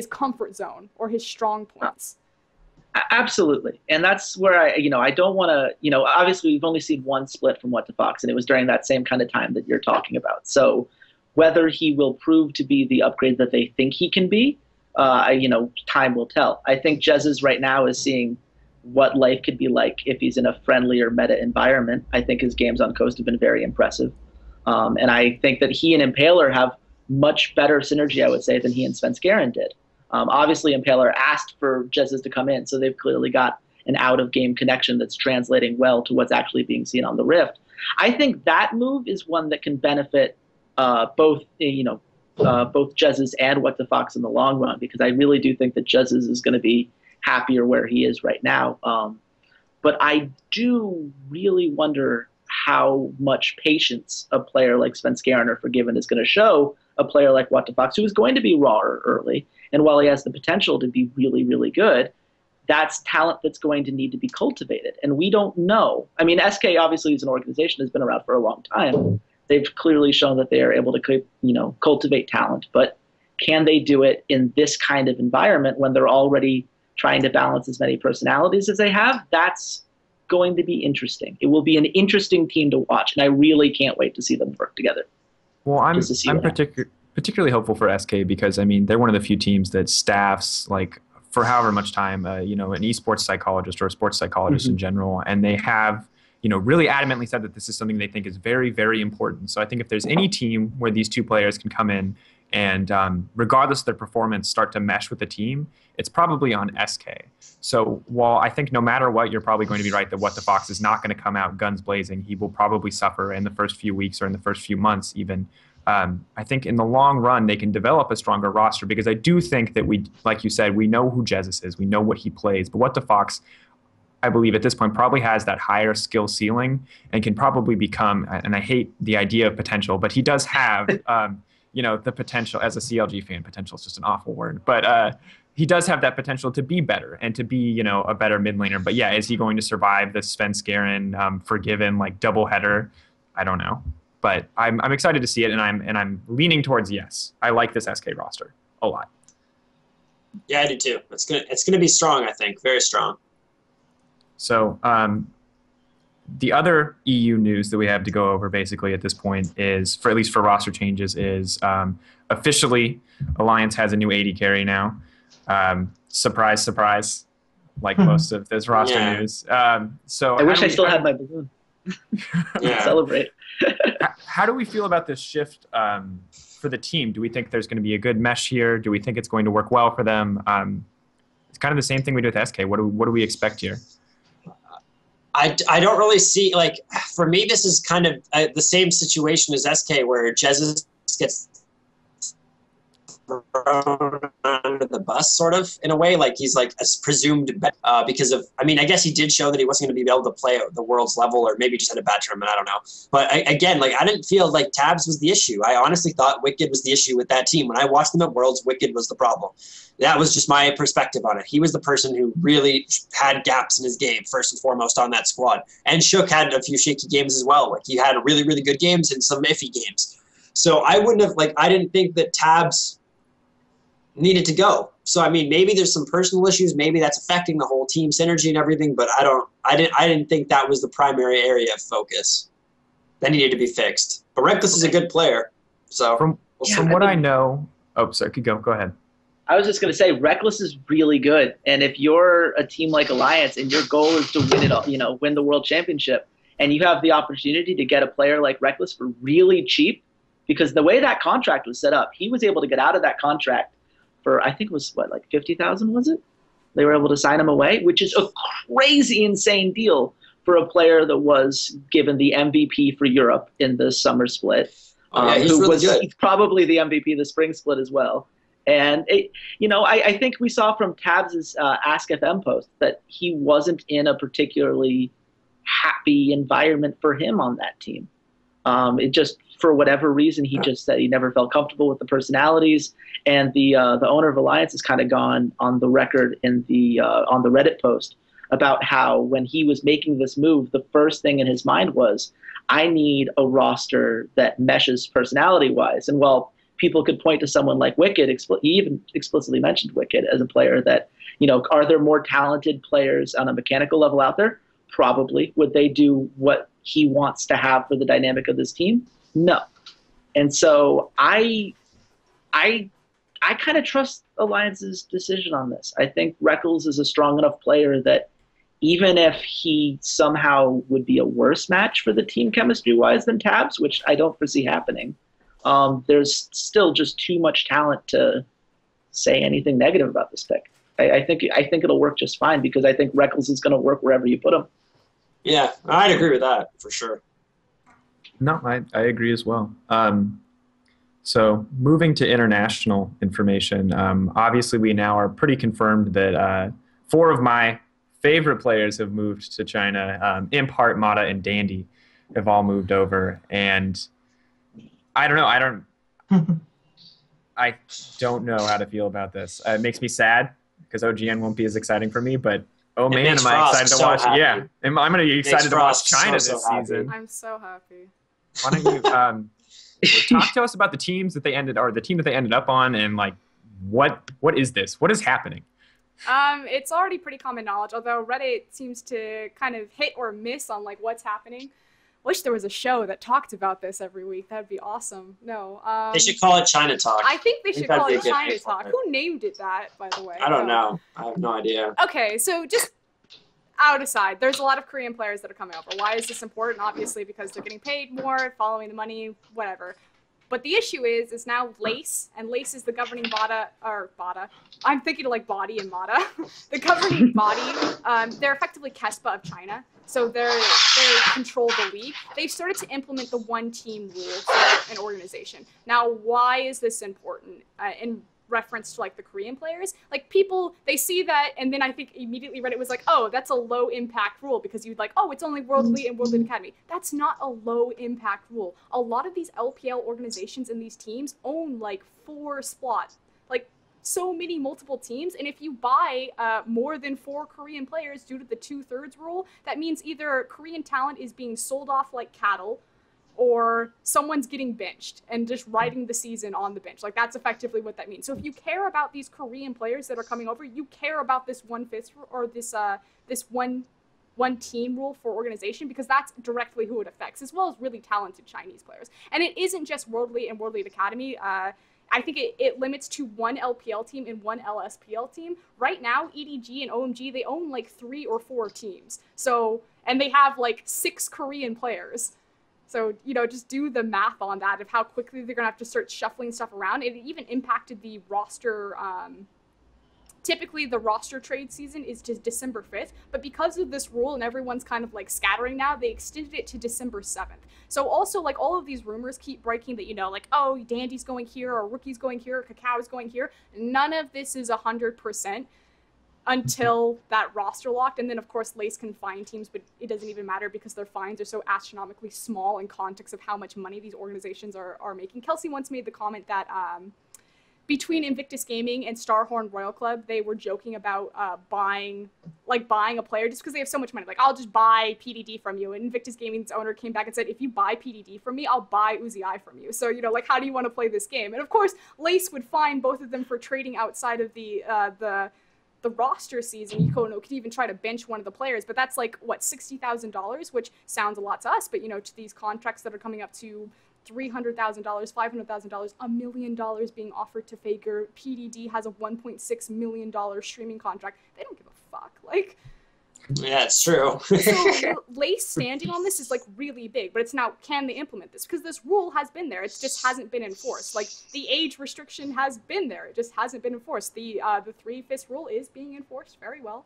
comfort zone or his strong points. Absolutely. And that's where I don't want to, obviously we've only seen one split from What the Fox, and it was during that same kind of time that you're talking about. So whether he will prove to be the upgrade that they think he can be, time will tell. I think Jez's right now is seeing what life could be like if he's in a friendlier meta environment. I think his games on Coast have been very impressive. And I think that he and Impaler have much better synergy, I would say, than he and Svenskeren did. Obviously, Impaler asked for Jesus to come in, so they've clearly got an out-of-game connection that's translating well to what's actually being seen on the Rift. I think that move is one that can benefit both Jesus and What the Fox in the long run, because I really do think that Jesus is going to be happier where he is right now. But I do really wonder how much patience a player like Svenskeren or Forgiven is going to show a player like What the Fox, who is going to be rawer early. And while he has the potential to be really, really good, that's talent that's going to need to be cultivated. And we don't know. I mean, SK obviously as an organization has been around for a long time. They've clearly shown that they are able to, cultivate talent. But can they do it in this kind of environment when they're already trying to balance as many personalities as they have? That's going to be interesting. It will be an interesting team to watch, and I really can't wait to see them work together. Well, I'm particularly hopeful for SK because, I mean, they're one of the few teams that staffs, like, for however much time, an esports psychologist or a sports psychologist in general, and they have, really adamantly said that this is something they think is very, very important. So I think if there's any team where these two players can come in and, regardless of their performance, start to mesh with the team, it's probably on SK. So while I think no matter what, you're probably going to be right that What the Fox is not going to come out guns blazing, he will probably suffer in the first few weeks or in the first few months even. I think in the long run, they can develop a stronger roster because I do think that we, like you said, we know who Jesus is. We know what he plays. But What the Fox, I believe at this point, probably has that higher skill ceiling and can probably become, and I hate the idea of potential, but he does have, the potential, as a CLG fan, potential is just an awful word. But he does have that potential to be better and to be, a better mid laner. But yeah, is he going to survive the Svenskeren Forgiven, like, doubleheader? I don't know. But I'm excited to see it, and I'm leaning towards yes. I like this SK roster a lot. Yeah, I do too. It's gonna be strong. I think very strong. So the other EU news that we have to go over basically at this point is, at least for roster changes, is officially Alliance has a new AD carry now. Surprise, surprise! Like most of this roster news. So I wish I still had my balloon. Celebrate. How do we feel about this shift for the team? Do we think there's going to be a good mesh here? Do we think it's going to work well for them? It's kind of the same thing we do with SK. What do we expect here? I don't really see, like, for me, this is kind of the same situation as SK where Jesus gets thrown under the bus, sort of, in a way. Like, he's like a presumed because of, I mean, I guess he did show that he wasn't going to be able to play at the World's level, or maybe just had a bad tournament, I don't know. But again, like, I didn't feel like Tabs was the issue. I honestly thought Wicked was the issue with that team. When I watched them at Worlds, Wicked was the problem. That was just my perspective on it. He was the person who really had gaps in his game, first and foremost, on that squad. And Shook had a few shaky games as well. Like, he had really, really good games and some iffy games. So I wouldn't have, like, I didn't think that Tabs needed to go. So I mean, maybe there's some personal issues, maybe that's affecting the whole team synergy and everything, but I didn't think that was the primary area of focus that needed to be fixed. But Reckless is a good player, So From what I know, sorry, go ahead. I was just going to say, Reckless is really good, and if you're a team like Alliance and your goal is to win it all, win the world championship, and you have the opportunity to get a player like Reckless for really cheap, because the way that contract was set up, he was able to get out of that contract for, I think it was like 50,000, was it? They were able to sign him away, which is a crazy, insane deal for a player that was given the MVP for Europe in the summer split. He's really good. He's probably the MVP of the spring split as well. And, I think we saw from Tabs' Ask FM post that he wasn't in a particularly happy environment for him on that team. It just, for whatever reason, he just said he never felt comfortable with the personalities. And the owner of Alliance has kind of gone on the record on the Reddit post about how when he was making this move, the first thing in his mind was, I need a roster that meshes personality-wise. And while people could point to someone like Wicked, he even explicitly mentioned Wicked as a player that, are there more talented players on a mechanical level out there? Probably. Would they do what he wants to have for the dynamic of this team? No. And so I kind of trust Alliance's decision on this. I think Reckles is a strong enough player that even if he somehow would be a worse match for the team chemistry-wise than Tabs, which I don't foresee happening, there's still just too much talent to say anything negative about this pick. I think it'll work just fine because I think Reckles is going to work wherever you put him. Yeah, I'd agree with that for sure. No, I agree as well. So moving to international information, obviously we now are pretty confirmed that 4 of my favorite players have moved to China. Imp, Heart, Mata, and Dandy have all moved over. And I don't know. I don't know how to feel about this. It makes me sad because OGN won't be as exciting for me, but oh man, am I excited to watch it. Yeah, I'm going to be excited to watch China this season. I'm so happy. Why don't you talk to us about the teams that they ended, or the team that they ended up on, and like what is this? What is happening? It's already pretty common knowledge, although Reddit seems to kind of hit or miss on like what's happening. Wish there was a show that talked about this every week. That'd be awesome. No. They should call it China Talk. I think they should call it China Talk. Who named it that, by the way? I don't know. I have no idea. Okay, so just out aside, there's a lot of Korean players that are coming over. Why is this important? Obviously because they're getting paid more, following the money, whatever. But the issue is now Lace, and Lace is the governing bada. I'm thinking of like body and Mata. The governing body, they're effectively KESPA of China. So they control the league. They've started to implement the one-team rule for an organization. Now, why is this important in reference to like the Korean players? Like people, they see that, and then I think immediately Reddit was like, oh, that's a low-impact rule because you'd like, oh, it's only World Elite and World Elite Academy. That's not a low-impact rule. A lot of these LPL organizations and these teams own like 4 spots. Like so many multiple teams, and if you buy more than 4 Korean players due to the 2/3 rule, that means either Korean talent is being sold off like cattle, or someone's getting benched and just riding the season on the bench. Like that's effectively what that means. So if you care about these Korean players that are coming over, you care about this 1/5 or this one team rule for organization, because that's directly who it affects, as well as really talented Chinese players. And it isn't just World Elite and World Elite Academy. I think it limits to 1 LPL team and 1 LSPL team. Right now, EDG and OMG, they own like 3 or 4 teams. So, and they have like 6 Korean players. So, just do the math on that of how quickly they're going to have to start shuffling stuff around. It even impacted the roster. Typically, the roster trade season is just December 5th, but because of this rule and everyone's kind of like scattering now, they extended it to December 7th. So also, like, all of these rumors keep breaking that, like, oh, Dandy's going here, or Rookie's going here, or Cacao is going here. None of this is 100% until that roster locked. And then, of course, Lace can fine teams, but it doesn't even matter because their fines are so astronomically small in context of how much money these organizations are making. Kelsey once made the comment that between Invictus Gaming and Starhorn Royal Club, they were joking about buying a player just because they have so much money. Like, I'll just buy PDD from you. And Invictus Gaming's owner came back and said, if you buy PDD from me, I'll buy Uzi from you. So, like, how do you want to play this game? And of course, Lace would fine both of them for trading outside of the roster season. Yukono could even try to bench one of the players, but that's like, what, $60,000, which sounds a lot to us, but, to these contracts that are coming up to $300,000, $500,000, $1 million being offered to Faker. PDD has a $1.6 million streaming contract. They don't give a fuck. Like, yeah, it's true. so Lace standing on this is like really big, but it's now, can they implement this? Because this rule has been there. It just hasn't been enforced. Like, the age restriction has been there. It just hasn't been enforced. The 3-fist rule is being enforced very well.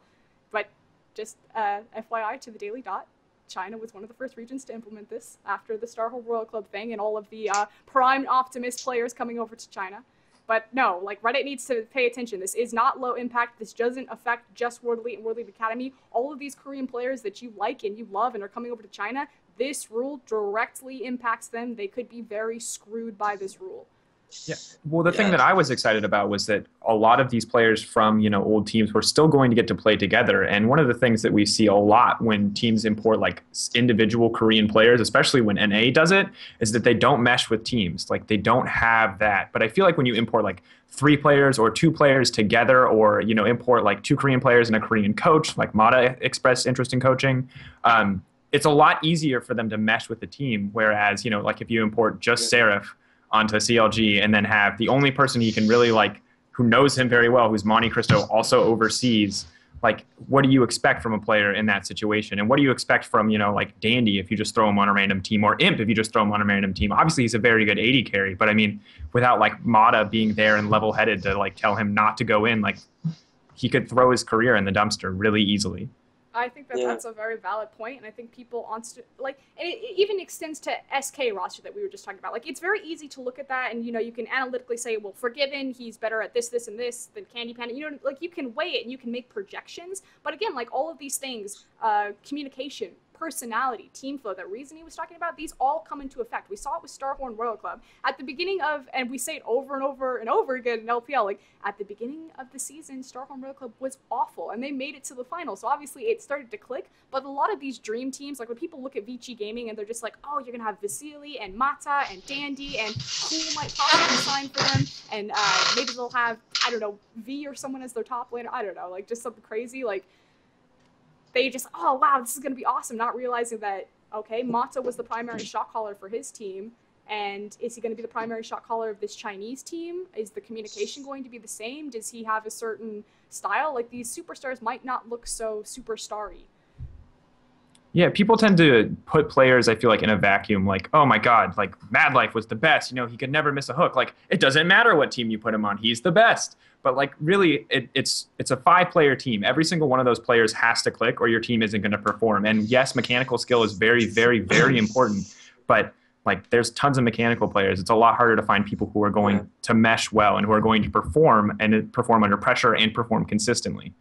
But just FYI to the Daily Dot, China was one of the first regions to implement this after the Starhole Royal Club thing and all of the primed Optimist players coming over to China. But no, like, Reddit needs to pay attention. This is not low impact. This doesn't affect just World Elite and World Elite Academy. All of these Korean players that you like and you love and are coming over to China, this rule directly impacts them. They could be very screwed by this rule. Yeah. Well, the thing that I was excited about was that a lot of these players from, old teams were still going to get to play together. And one of the things that we see a lot when teams import like individual Korean players, especially when NA does it, is that they don't mesh with teams. Like, they don't have that. But I feel like when you import like 3 players or 2 players together, or, import like 2 Korean players and a Korean coach, like Mata expressed interest in coaching, it's a lot easier for them to mesh with the team. Whereas, like if you import just Seraph onto CLG and then have the only person he can really like, who knows him very well, who's Monte Cristo, also overseas, like, what do you expect from a player in that situation? And what do you expect from, like Dandy if you just throw him on a random team, or Imp if you just throw him on a random team? Obviously, he's a very good AD carry, but I mean, without like Mata being there and level-headed to like tell him not to go in, like, he could throw his career in the dumpster really easily. I think that that's a very valid point, and I think people and it even extends to SK roster that we were just talking about. Like, it's very easy to look at that, and you can analytically say, well, Forgiven, he's better at this, this, and this than Candy Panda. Like, you can weigh it and you can make projections, but again, like, all of these things, communication, personality, team flow, that reasoning he was talking about, these all come into effect. We saw it with Starhorn Royal Club at the beginning of, and we say it over and over and over again in LPL, like, at the beginning of the season, Starhorn Royal Club was awful, and they made it to the final, so obviously it started to click. But a lot of these dream teams, like when people look at Vici Gaming and they're just like, oh, you're gonna have Vasily and Mata and Dandy, and Cool might possibly sign for them, and maybe they'll have, I don't know, V or someone as their top laner, I don't know, like just something crazy, like, they just, oh, wow, this is going to be awesome, not realizing that, okay, Mata was the primary shot caller for his team, and is he going to be the primary shot caller of this Chinese team? Is the communication going to be the same? Does he have a certain style? Like, these superstars might not look so superstar-y. Yeah, people tend to put players, I feel like, in a vacuum. Like, oh my God, like Mad Life was the best. He could never miss a hook. Like, it doesn't matter what team you put him on. He's the best. But like, really, it's a 5-player team. Every single one of those players has to click, or your team isn't going to perform. And yes, mechanical skill is very, very, very important. But like, there's tons of mechanical players. It's a lot harder to find people who are going to mesh well and who are going to perform under pressure and perform consistently.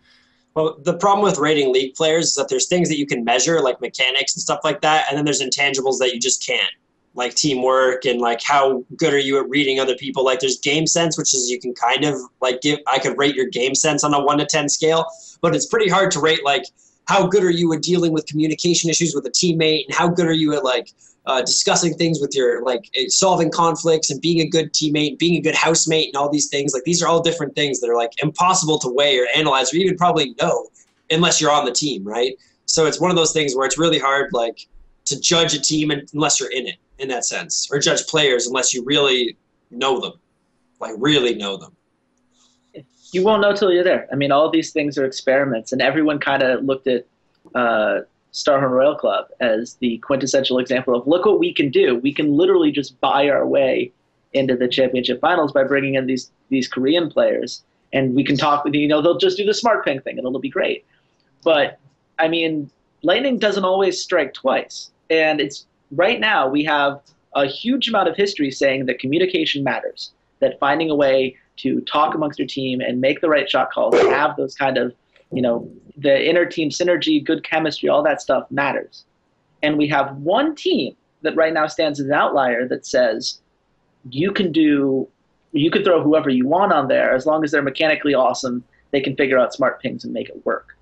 Well, the problem with rating League players is that there's things that you can measure, like mechanics and stuff like that, and then there's intangibles that you just can't, like teamwork and like how good are you at reading other people. Like, there's game sense, which is you can kind of like I could rate your game sense on a 1 to 10 scale, but it's pretty hard to rate like how good are you at dealing with communication issues with a teammate, and how good are you at like discussing things with your, like, solving conflicts and being a good teammate, being a good housemate, and all these things. Like, these are all different things that are like impossible to weigh or analyze or even probably know unless you're on the team, right? So it's one of those things where it's really hard, like, to judge a team unless you're in it, in that sense, or judge players unless you really know them, like really know them. You won't know till you're there. I mean, all these things are experiments, and everyone kind of looked at Starhorn Royal Club as the quintessential example of, look what we can do. We can literally just buy our way into the championship finals by bringing in these Korean players, and we can talk with, they'll just do the smart ping thing and it'll be great. But I mean, lightning doesn't always strike twice, and it's right now we have a huge amount of history saying that communication matters, that finding a way to talk amongst your team and make the right shot calls and have those kind of, the inner team synergy, good chemistry, all that stuff matters. And we have one team that right now stands as an outlier that says you can throw whoever you want on there as long as they're mechanically awesome, they can figure out smart pings and make it work.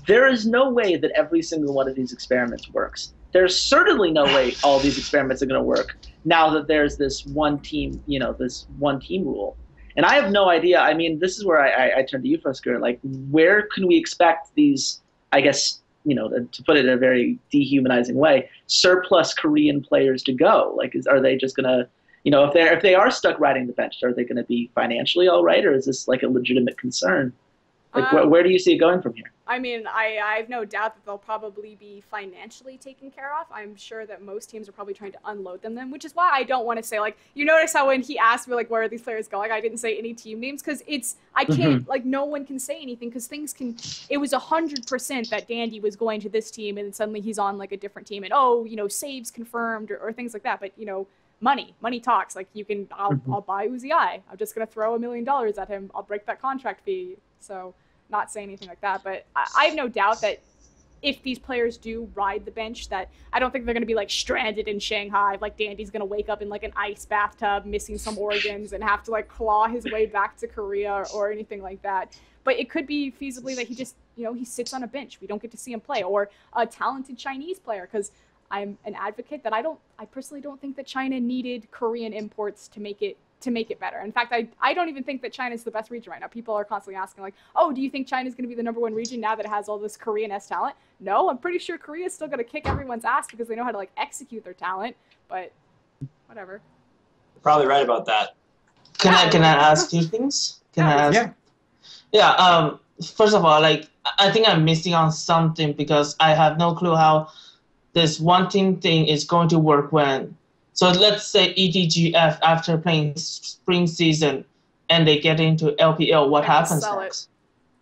There is no way that every single one of these experiments works. There's certainly no way all these experiments are going to work now that there's this one team, this one team rule. And I have no idea. I mean, this is where I turn to you first, Gert. Like, where can we expect these, I guess, to put it in a very dehumanizing way, surplus Korean players to go? Like, are they just gonna, if they are stuck riding the bench, are they going to be financially all right, or is this like a legitimate concern? Like, where do you see it going from here? I mean, I have no doubt that they'll probably be financially taken care of. I'm sure that most teams are probably trying to unload them, which is why I don't want to say, like, you notice how when he asked me, like, where are these players going, I didn't say any team names, because I can't, like, no one can say anything, because it was 100% that Dandy was going to this team, and suddenly he's on, like, a different team, and, saves confirmed, or things like that, but, money talks. Like, I'll buy Uzi. I'm just going to throw $1 million at him. I'll break that contract fee. So, not say anything like that, but I have no doubt that if these players do ride the bench, that I don't think they're going to be like stranded in Shanghai. Like Dandy's going to wake up in like an ice bathtub, missing some organs, and have to like claw his way back to Korea or anything like that. But it could be feasibly that he just, he sits on a bench. We don't get to see him play, or a talented Chinese player, because I'm an advocate that I personally don't think that China needed Korean imports to make it better. In fact, I don't even think that China's the best region right now. People are constantly asking, like, oh, do you think China's going to be the #1 region now that it has all this Korean-esque talent? No, I'm pretty sure Korea's still going to kick everyone's ass because they know how to, like, execute their talent, but whatever. You're probably right about that. Can I ask two things? Can I ask? Yeah, first of all, like, I think I'm missing on something because I have no clue how this one team thing is going to work when. So let's say EDGF, after playing spring season and they get into LPL, what happens next?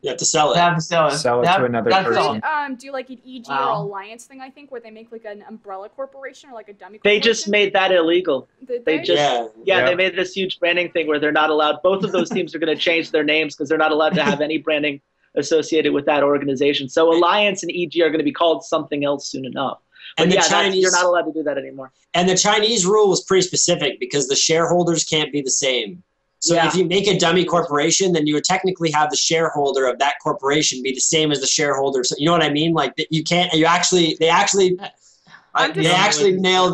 You have to sell it. They have to sell it. Sell it to another person. Do like an EG or alliance thing, I think, where they make like an umbrella corporation or like a dummy corporation. They just made that illegal. Did they? They made this huge branding thing where they're not allowed. Both of those teams are going to change their names because they're not allowed to have any branding associated with that organization. So Alliance and EG are going to be called something else soon enough. But and the Chinese, you're not allowed to do that anymore. And the Chinese rule was pretty specific because the shareholders can't be the same. So if you make a dummy corporation, then you would technically have the shareholder of that corporation be the same as the shareholder. So you know what I mean? Like they actually nailed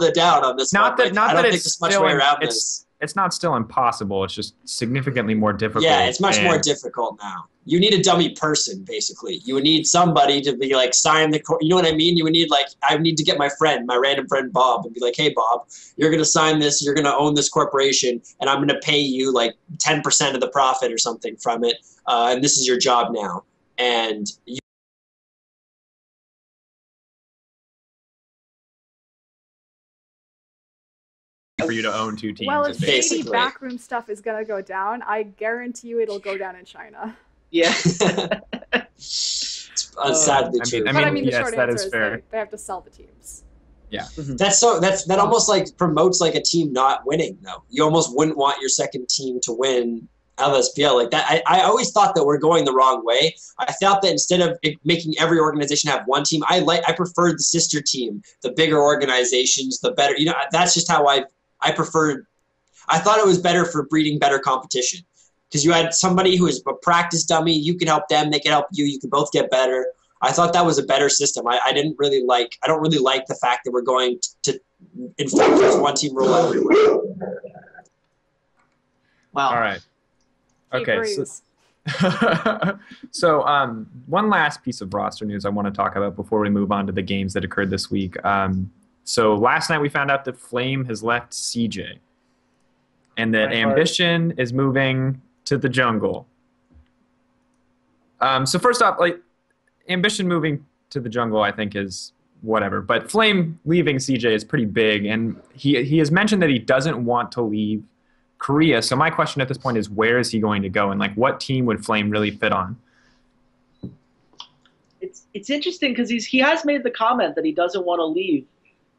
it down on this. Not one. that, not I don't that think it's there's much way around this. It's not still impossible. It's just significantly more difficult. Yeah, it's much more difficult now. You need a dummy person, basically. You would need somebody to be like, sign the, you know what I mean? You would need like, I would need to get my random friend Bob, and be like, hey Bob, you're going to sign this, you're going to own this corporation, and I'm going to pay you like 10% of the profit or something from it, and this is your job now. And you for you to own two teams. Well, if shady backroom stuff is going to go down, I guarantee you it'll go down in China. Yeah. It's sadly true. I mean, the yes, short that answer is fair. is they have to sell the teams. Yeah. That almost like promotes like a team not winning though. You almost wouldn't want your second team to win LSPL like that. I always thought that we're going the wrong way. I thought that instead of making every organization have one team, I preferred the sister team, the bigger organizations, the better. That's just how I preferred. I thought it was better for breeding better competition because you had somebody who is a practice dummy. You can help them. They can help you. You can both get better. I thought that was a better system. I don't really like the fact that we're going to infect this one team rule everywhere. Wow. All right. Okay. So one last piece of roster news I want to talk about before we move on to the games that occurred this week. So last night we found out that Flame has left CJ and that Ambition is moving to the jungle. So first off, like Ambition moving to the jungle I think is whatever, but Flame leaving CJ is pretty big, and he has mentioned that he doesn't want to leave Korea. So my question at this point is, where is he going to go, and like what team would Flame really fit on? It's interesting because he has made the comment that he doesn't want to leave.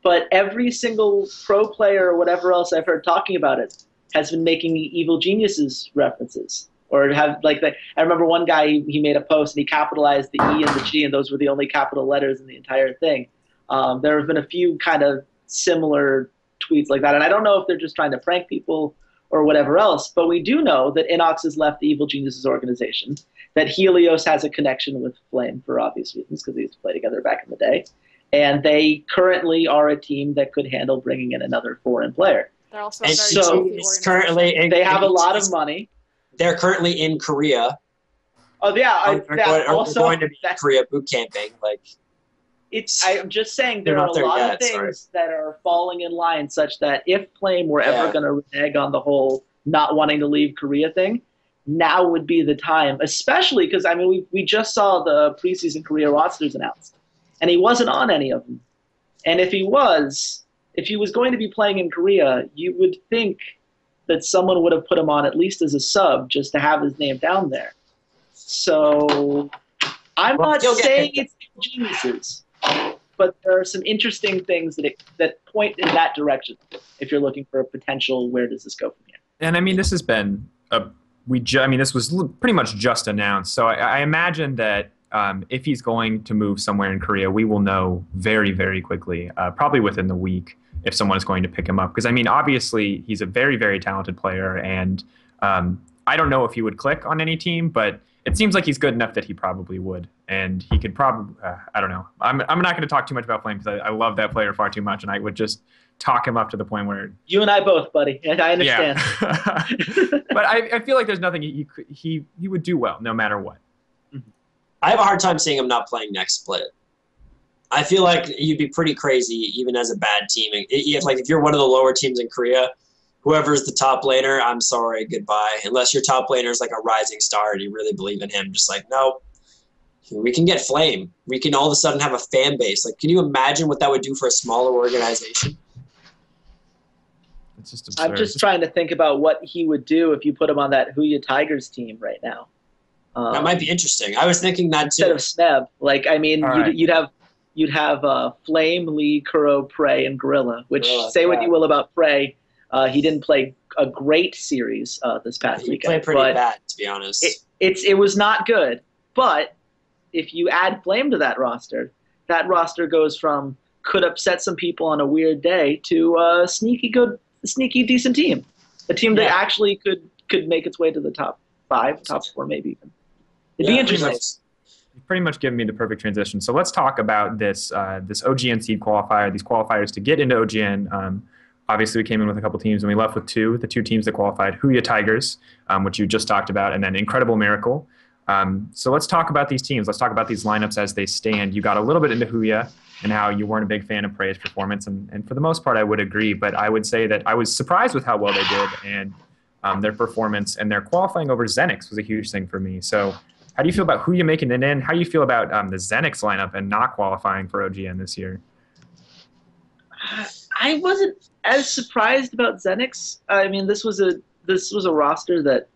But every single pro player or whatever else I've heard talking about it has been making Evil Geniuses references. Or have like I remember one guy, he made a post and he capitalized the E and the G, and those were the only capital letters in the entire thing. There have been a few kind of similar tweets like that, and I don't know if they're just trying to prank people or whatever else, but we do know that Inox has left the Evil Geniuses organization, that Helios has a connection with Flame for obvious reasons because they used to play together back in the day. And they currently are a team that could handle bringing in another foreign player. They're also and very so they have a lot of money. They're currently in Korea. Oh yeah, also going to be Korea boot camping. Like, I'm just saying They're there are not a there lot yet, of things sorry. that are falling in line such that if Flame were ever going to renege on the whole not wanting to leave Korea thing, now would be the time, especially because, I mean, we just saw the preseason Korea rosters announced, and he wasn't on any of them. And if he was going to be playing in Korea, you would think that someone would have put him on at least as a sub just to have his name down there. So I'm not saying it's geniuses, but there are some interesting things that point in that direction if you're looking for a potential where does this go from here. And I mean, this has been this was pretty much just announced. So I imagine that if he's going to move somewhere in Korea, we will know very, very quickly, probably within the week, if someone is going to pick him up. Because, I mean, obviously, he's a very, very talented player. And I don't know if he would click on any team, but it seems like he's good enough that he probably would. And he could probably, I don't know. I'm not going to talk too much about Flame because I love that player far too much. And I would just talk him up to the point where... You and I both, buddy. I understand. Yeah. But I feel like there's nothing he would do well, no matter what. I have a hard time seeing him not playing next split. I feel like you'd be pretty crazy even as a bad team. If you're one of the lower teams in Korea, whoever's the top laner, I'm sorry, goodbye. Unless your top laner is like a rising star and you really believe in him, just like, no, we can get Flame. We can all of a sudden have a fan base. Like, can you imagine what that would do for a smaller organization? It's just absurd. I'm just trying to think about what he would do if you put him on that Haywyre Tigers team right now. That might be interesting. I was thinking that too. Instead of Sneb, like, I mean, you'd have Flame, Lee, Kuro, Prey, and Gorilla. Which say what you will about Prey, he didn't play a great series this past weekend. He played pretty bad, to be honest. It was not good. But if you add Flame to that roster goes from could upset some people on a weird day to a sneaky decent team, a team that actually could make its way to the top 5, top 4, maybe even. It'd be interesting. You've pretty much given me the perfect transition. So let's talk about this OGN seed qualifier, these qualifiers to get into OGN. Obviously, we came in with a couple teams, and we left with the two teams that qualified, Haywyre Tigers, which you just talked about, and then Incredible Miracle. So let's talk about these teams. Let's talk about these lineups as they stand. You got a little bit into Haywyre and how you weren't a big fan of Prey's performance, and for the most part, I would agree. But I would say that I was surprised with how well they did, and their performance and their qualifying over Zenix was a huge thing for me. So how do you feel about Haywyre making it in? How do you feel about the Zenix lineup and not qualifying for OGN this year? I wasn't as surprised about Zenix. I mean, this was a roster that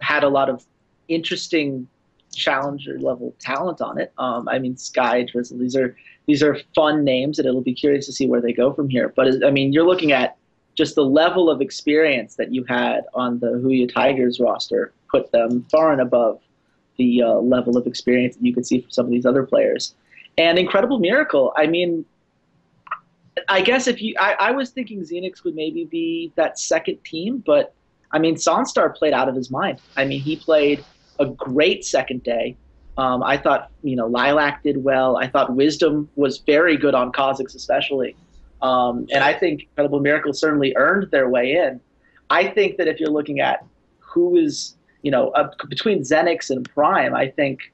had a lot of interesting challenger level talent on it. I mean, Sky, Drizzle, these are fun names, and it'll be curious to see where they go from here. But I mean, you're looking at just the level of experience that you had on the Haywyre Tigers roster put them far and above the level of experience that you could see from some of these other players. And Incredible Miracle, I mean, I guess I was thinking Xenix would maybe be that second team, but I mean, Sonstar played out of his mind. I mean, he played a great second day. I thought, Lilac did well. I thought Wisdom was very good on Kha'Zix especially. And I think Incredible Miracle certainly earned their way in. I think that if you're looking at who is, between Zenix and Prime, I think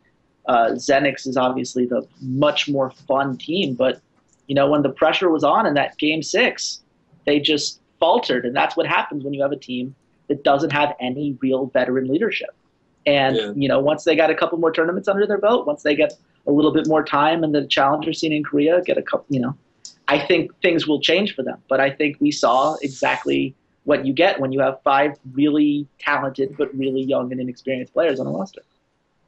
Zenix is obviously the much more fun team. But, when the pressure was on in that Game 6, they just faltered. And that's what happens when you have a team that doesn't have any real veteran leadership. And, once they got a couple more tournaments under their belt, once they get a little bit more time in the challenger scene in Korea, get a couple, I think things will change for them. But I think we saw exactly what you get when you have 5 really talented but really young and inexperienced players on a roster.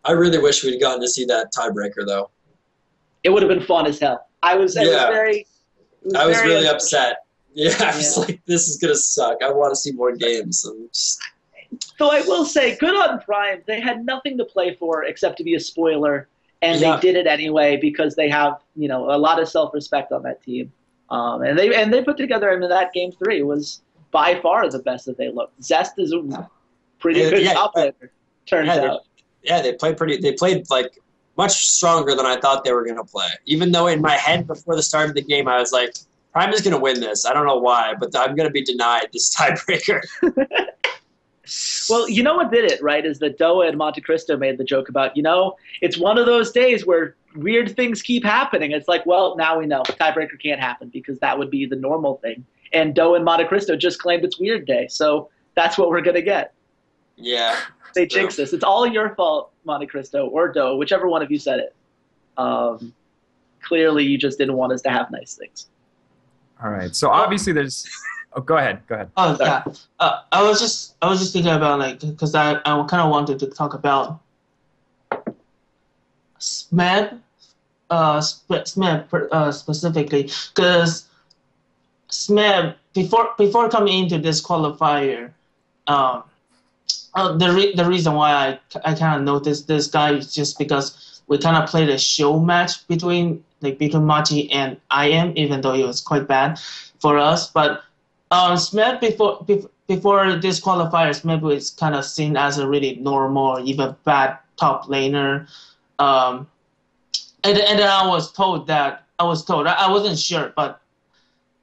I really wish we'd gotten to see that tiebreaker, though. It would have been fun as hell. I was really upset. Yeah, I was like, this is going to suck. I want to see more games. So I will say, good on Prime. They had nothing to play for except to be a spoiler, and they did it anyway because they have, a lot of self-respect on that team. And they put together, that Game 3 was by far the best that they looked. Zest is a pretty good top laner, turns out. Yeah, they played like much stronger than I thought they were going to play. Even though in my head before the start of the game, I was like, Prime is going to win this. I don't know why, but I'm going to be denied this tiebreaker. Well, you know what did it, right, is that Doa and Monte Cristo made the joke about, it's one of those days where weird things keep happening. It's like, well, now we know. Tiebreaker can't happen because that would be the normal thing. And Doa and Monte Cristo just claimed it's weird day. So that's what we're going to get. Yeah. They jinxed us. It's all your fault, Monte Cristo or Doa, whichever one of you said it. Clearly, you just didn't want us to have nice things. All right. So obviously there's... Oh, go ahead. Oh, yeah. I was just thinking about, because I kind of wanted to talk about SMEB, specifically, because SMEB, before coming into this qualifier, the reason why I kind of noticed this guy is just because we kind of played a show match between Machi and IEM, even though it was quite bad for us. But SMEB before this qualifier, SMEB was kind of seen as a really normal, even bad top laner. And then I wasn't sure, but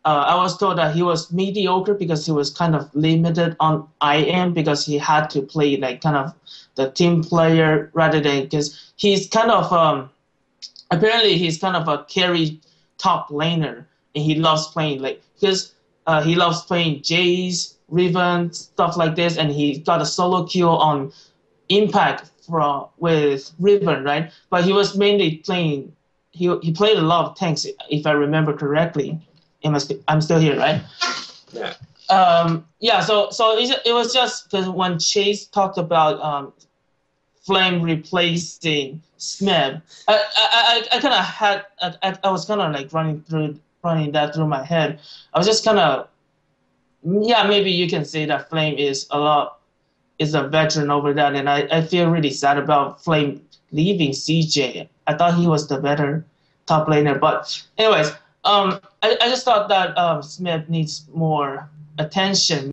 I was told that he was mediocre because he was kind of limited on IM because he had to play kind of the team player rather than, because he's kind of apparently he's kind of a carry top laner and he loves playing because he loves playing Jays, Riven, stuff like this, and he got a solo kill on Impact with Riven, right? But he was mainly playing. He played a lot of tanks, if I remember correctly. I'm still here, right? Yeah. Yeah. So it was just because when Chase talked about Flame replacing Smeb, I kind of had I was kind of running that through my head. I was just kind of, yeah, maybe you can say that Flame is a veteran over that, and I feel really sad about Flame leaving CJ. I thought he was the better top laner, but anyways, I just thought that Smith needs more attention.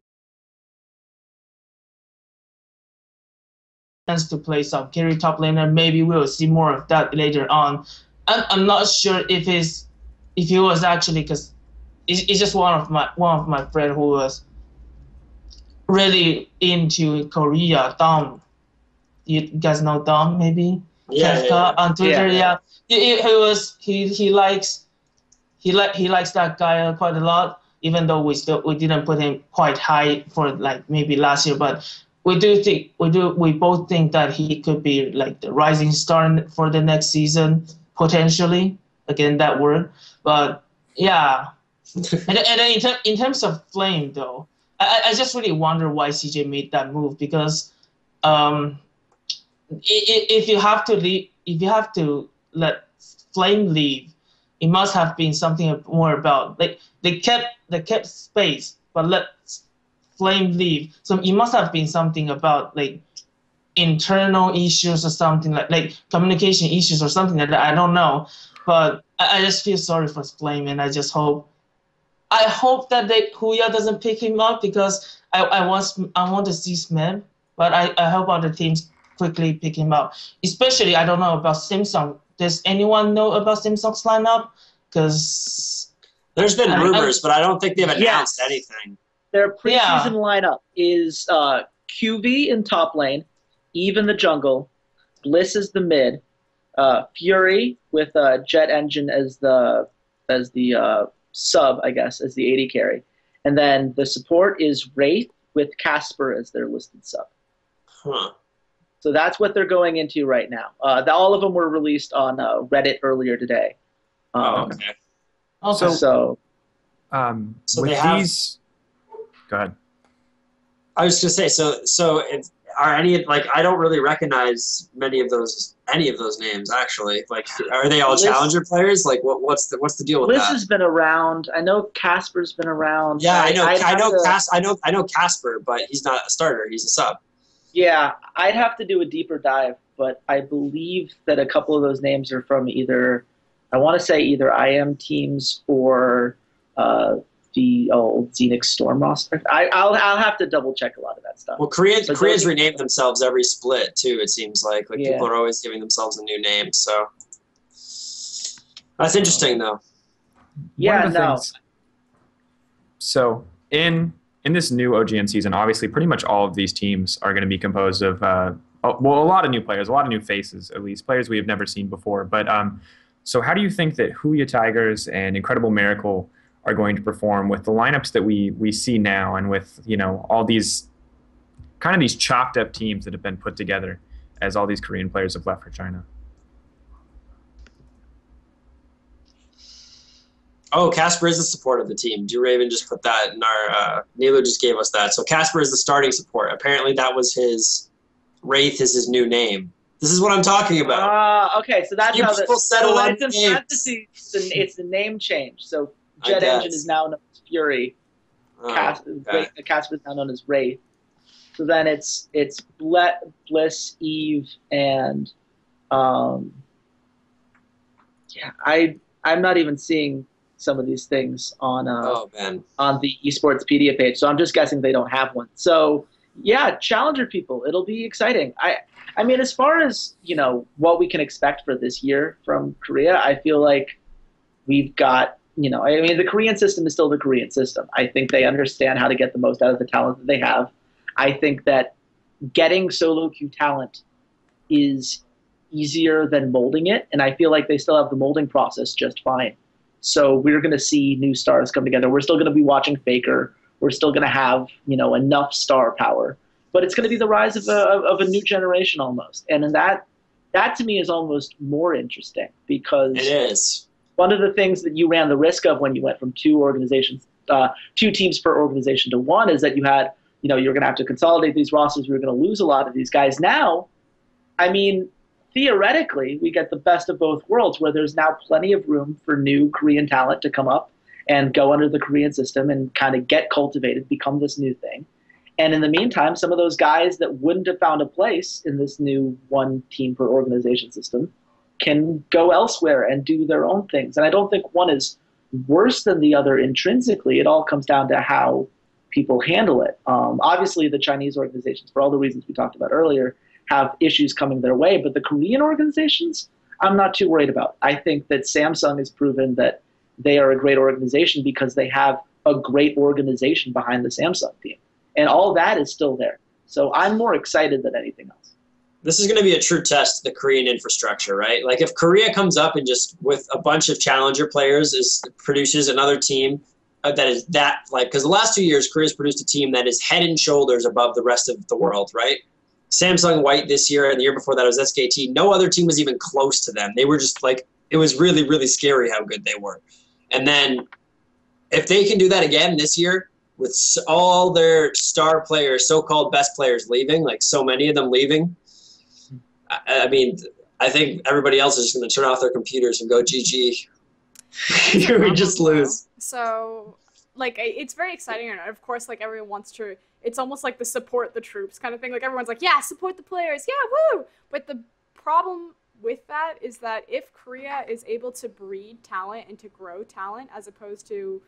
To play some carry top laner, maybe we'll see more of that later on. I'm not sure if he was actually, because it's just one of my friend who was really into Korea. Dom, you guys know Dom maybe? Yeah, Kefka yeah. on Twitter. Yeah. He likes that guy quite a lot. Even though we didn't put him quite high for maybe last year, but we both think that he could be the rising star for the next season potentially. Again, that word, but yeah. and then in terms of Flame though, I just really wonder why CJ made that move, because if you have to let Flame leave, it must have been something more about they kept space but let Flame leave. So it must have been something about internal issues or something like communication issues or something like that. I don't know, but I just feel sorry for Flame, and I hope that Huya doesn't pick him up, because I want to see Smith, but I hope other teams quickly pick him up. Especially, I don't know about Samsung. Does anyone know about Samsung's lineup? Because there's been rumors, but I don't think they've announced anything. Their preseason lineup is QV in top lane, Eve in the jungle, Bliss is the mid, Fury with Jet Engine as the sub, I guess, as the AD carry. And then the support is Wraith with Casper as their listed sub. Huh. So that's what they're going into right now. All of them were released on Reddit earlier today. Okay. So they with have... these... Go ahead. I was going to say, so are any, I don't really recognize many of those names, actually. Are they all Bliss, challenger players? What's the deal with Bliss that? has been around. I know Casper's been around. Yeah, I know Casper, but he's not a starter. He's a sub. Yeah, I'd have to do a deeper dive, but I believe that a couple of those names are from either IM teams or the old Xenix Storm roster. I'll have to double check a lot of that stuff. Well, Korea's renamed themselves every split too. It seems like people are always giving themselves a new name. So that's interesting, though. Yeah, no. So in in this new OGN season, obviously pretty much all of these teams are going to be composed of, a lot of new players, a lot of new faces, at least players we have never seen before. But so how do you think that Haywyre Tigers and Incredible Miracle are going to perform with the lineups that we see now, and with, you know, all these kind of these chopped up teams that have been put together as all these Korean players have left for China? Oh, Casper is the support of the team. Do Raven just put that in our Nilo just gave us that. So Casper is the starting support. Apparently that was his Wraith is his new name. This is what I'm talking about. Okay, so that's how people settle on it's in names. fantasy. It's the name change. So Jet Engine is now known as Fury. Casper is now known as Wraith. So then it's Bliss, Eve, and I'm not even seeing some of these things on the eSportspedia page. So I'm just guessing they don't have one. So yeah, Challenger people, it'll be exciting. I mean, as far as, you know, what we can expect for this year from Korea, I feel like we've got, you know, I mean, the Korean system is still the Korean system. I think they understand how to get the most out of the talent that they have. I think that getting solo queue talent is easier than molding it, and I feel like they still have the molding process just fine. So we're going to see new stars come together. We're still going to be watching Faker. We're still going to have, you know, enough star power. But it's going to be the rise of a new generation almost. And in that to me is almost more interesting, because it is. One of the things that you ran the risk of when you went from two teams per organization to one is that you had, you know, you're going to have to consolidate these rosters. You're going to lose a lot of these guys. Now, I mean, theoretically, we get the best of both worlds, where there's now plenty of room for new Korean talent to come up and go under the Korean system and kind of get cultivated, become this new thing. And in the meantime, some of those guys that wouldn't have found a place in this new one team per organization system can go elsewhere and do their own things. And I don't think one is worse than the other intrinsically. It all comes down to how people handle it. Obviously, the Chinese organizations, for all the reasons we talked about earlier, have issues coming their way. But the Korean organizations, I'm not too worried about. I think that Samsung has proven that they are a great organization because they have a great organization behind the Samsung team. And all that is still there. So I'm more excited than anything else. This is going to be a true test of the Korean infrastructure, right? Like if Korea comes up and just with a bunch of challenger players produces another team that is that, like, because the last 2 years, Korea's produced a team that is head and shoulders above the rest of the world, right? Samsung White this year, and the year before that was SKT. No other team was even close to them. They were just like, it was really, really scary how good they were. And then if they can do that again this year, with all their star players, so-called best players leaving, like so many of them leaving, I mean, I think everybody else is just going to turn off their computers and go GG. We just lose. So, like, it's very exciting, and of course, like, everyone wants to, it's almost like the support the troops kind of thing. Like, everyone's like, yeah, support the players, yeah, woo! But the problem with that is that if Korea is able to breed talent and to grow talent, as opposed to,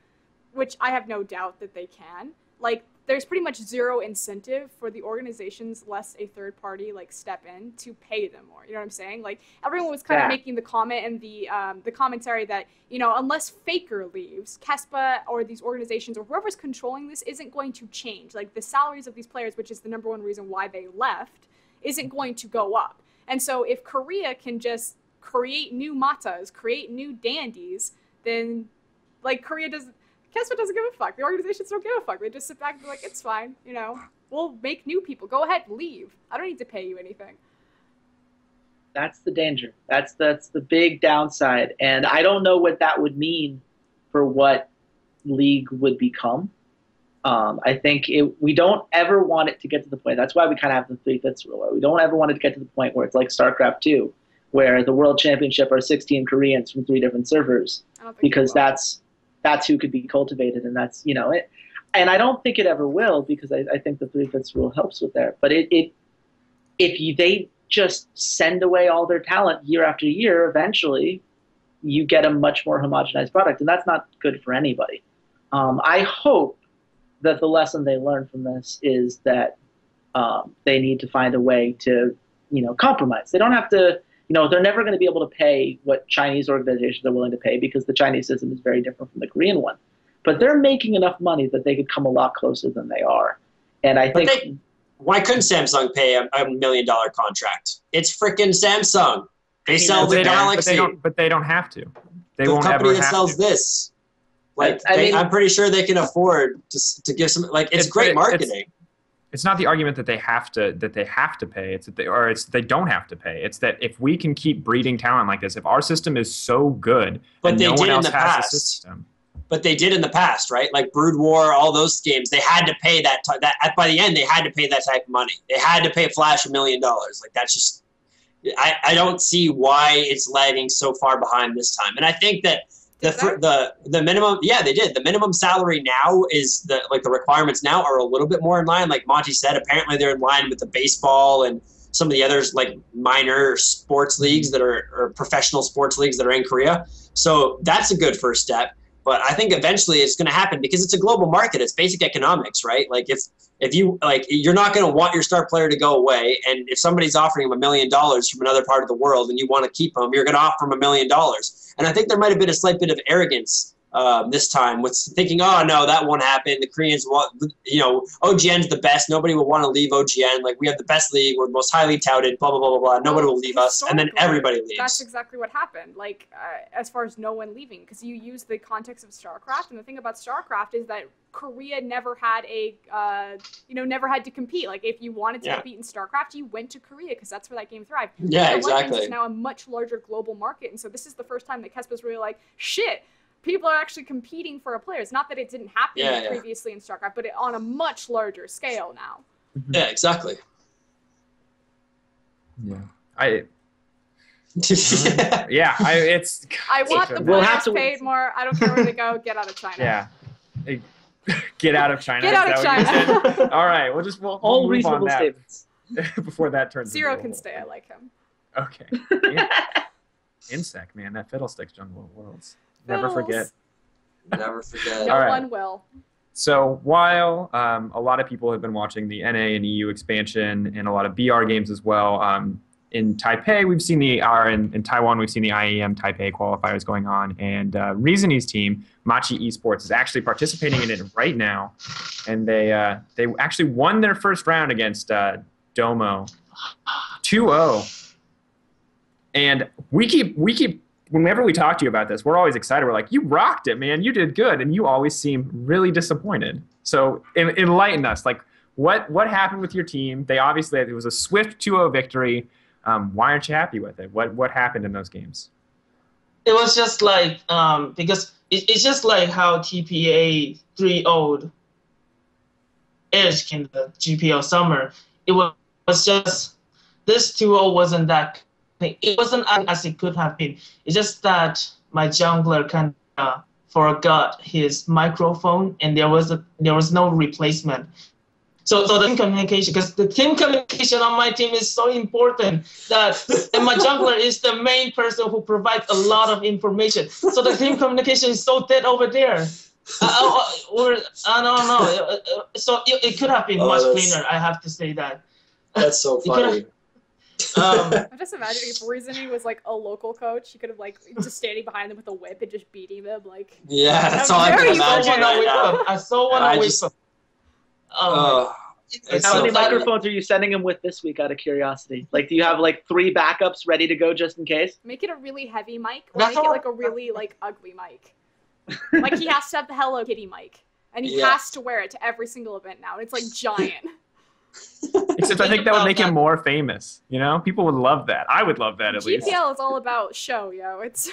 which I have no doubt that they can, like, there's pretty much zero incentive for the organizations, lest a third party, like, step in to pay them more. You know what I'm saying? Like, everyone was kind of making the comment and the commentary that, you know, unless Faker leaves, KESPA or these organizations or whoever's controlling this isn't going to change. Like, the salaries of these players, which is the number one reason why they left, isn't going to go up. And so if Korea can just create new matas, create new dandies, then, like, KESPA doesn't give a fuck. The organizations don't give a fuck. They just sit back and be like, it's fine, you know. We'll make new people. Go ahead, leave. I don't need to pay you anything. That's the danger. That's the big downside. And I don't know what that would mean for what League would become. I think we don't ever want it to get to the point. That's why we kind of have the 3/5 rule. We don't ever want it to get to the point where it's like StarCraft 2, where the World Championship are 16 Koreans from 3 different servers. Because that's who could be cultivated, and that's, you know, it. And I don't think it ever will, because I think the 3/5 rule helps with that. But they just send away all their talent year after year, eventually you get a much more homogenized product, and that's not good for anybody. I hope that the lesson they learn from this is that they need to find a way to, you know, compromise. They don't have to, you know, they're never going to be able to pay what Chinese organizations are willing to pay, because the Chinese system is very different from the Korean one. but they're making enough money that they could come a lot closer than they are. And I think why couldn't Samsung pay a $1 million contract? It's freaking Samsung. They sell the Galaxy. But they don't have to. They the won't company ever that have sells to. this. Like, I'm pretty sure they can afford to give some. Like, it's great marketing. It's not the argument that they have to pay. It's that they don't have to pay. It's that if we can keep breeding talent like this, if our system is so good, but and they no did one else in the has past. a system. But they did in the past, right? Like Brood War, all those games, they had to pay that by the end, they had to pay that type of money. They had to pay Flash $1 million. Like, that's just, I don't see why it's lagging so far behind this time. And I think that the minimum, yeah, they did. The minimum salary now is the requirements now are a little bit more in line. Like Monty said, apparently they're in line with the baseball and some of the others, like minor sports leagues or professional sports leagues that are in Korea. So that's a good first step. But I think eventually it's going to happen because it's a global market. It's basic economics, right? Like if you like, you're not going to want your star player to go away. And if somebody's offering him $1 million from another part of the world and you want to keep him, you're going to offer him $1 million. And I think there might have been a slight bit of arrogance this time with thinking, oh, no, that won't happen. The Koreans want, OGN's the best. Nobody will want to leave OGN. Like, we have the best league. We're the most highly touted, blah, blah, blah, blah, blah. Nobody will leave us. And then everybody leaves. That's exactly what happened. Like, as far as no one leaving, because you use the context of StarCraft. And the thing about StarCraft is that Korea never had never had to compete. Like, if you wanted to compete in StarCraft, you went to Korea because that's where that game thrived. Yeah, exactly. It's now a much larger global market. And so this is the first time that Kespa's really like, shit, people are actually competing for a player. It's not that it didn't happen previously in StarCraft, but on a much larger scale now. Yeah, exactly. Yeah. I want the players paid more. I don't care where they go. Get out of China. Yeah. Get out of China. Get out of China. All right. We'll all move reasonable on statements. Before that turns Zero into can stay. I like him. Okay. Yeah. Insect, man. That Fiddlesticks Jungle of Worlds. Never forget. Never forget. No one will. So while a lot of people have been watching the NA and EU expansion and a lot of BR games as well, in Taipei we've seen in Taiwan we've seen the IEM Taipei Qualifiers going on, and Reasonee's team, Machi Esports, is actually participating in it right now, and they actually won their first round against Domo 2-0, and we keep. Whenever we talk to you about this, we're always excited. We're like, you rocked it, man. You did good. And you always seem really disappointed. So enlighten us. Like, what happened with your team? It was a swift 2-0 victory. Why aren't you happy with it? What happened in those games? It was just like, because it's just like how TPA 3-0'd Edge in the GPL summer. It was just, this 2-0 wasn't that. It wasn't as it could have been. It's just that my jungler kind of forgot his microphone, and there was no replacement. So the team communication, because the team communication on my team is so important and my jungler is the main person who provides a lot of information. So the team communication is so dead over there. I don't know. So it could have been much cleaner. I have to say that. That's so funny. I'm just imagining if Reasoning was like a local coach, he could have like just standing behind them with a whip and just beating them like. Yeah, that's all I can imagine. I so want to whip them. How many microphones are you sending him with this week, out of curiosity? Like, do you have like 3 backups ready to go just in case? Make it a really heavy mic, or make it like a really like ugly mic. Like, he has to have the Hello Kitty mic, and he has to wear it to every single event now. And it's like giant. Except I think that would make him more famous. People would love that. I would love that at least. GPL is all about show, yo. It's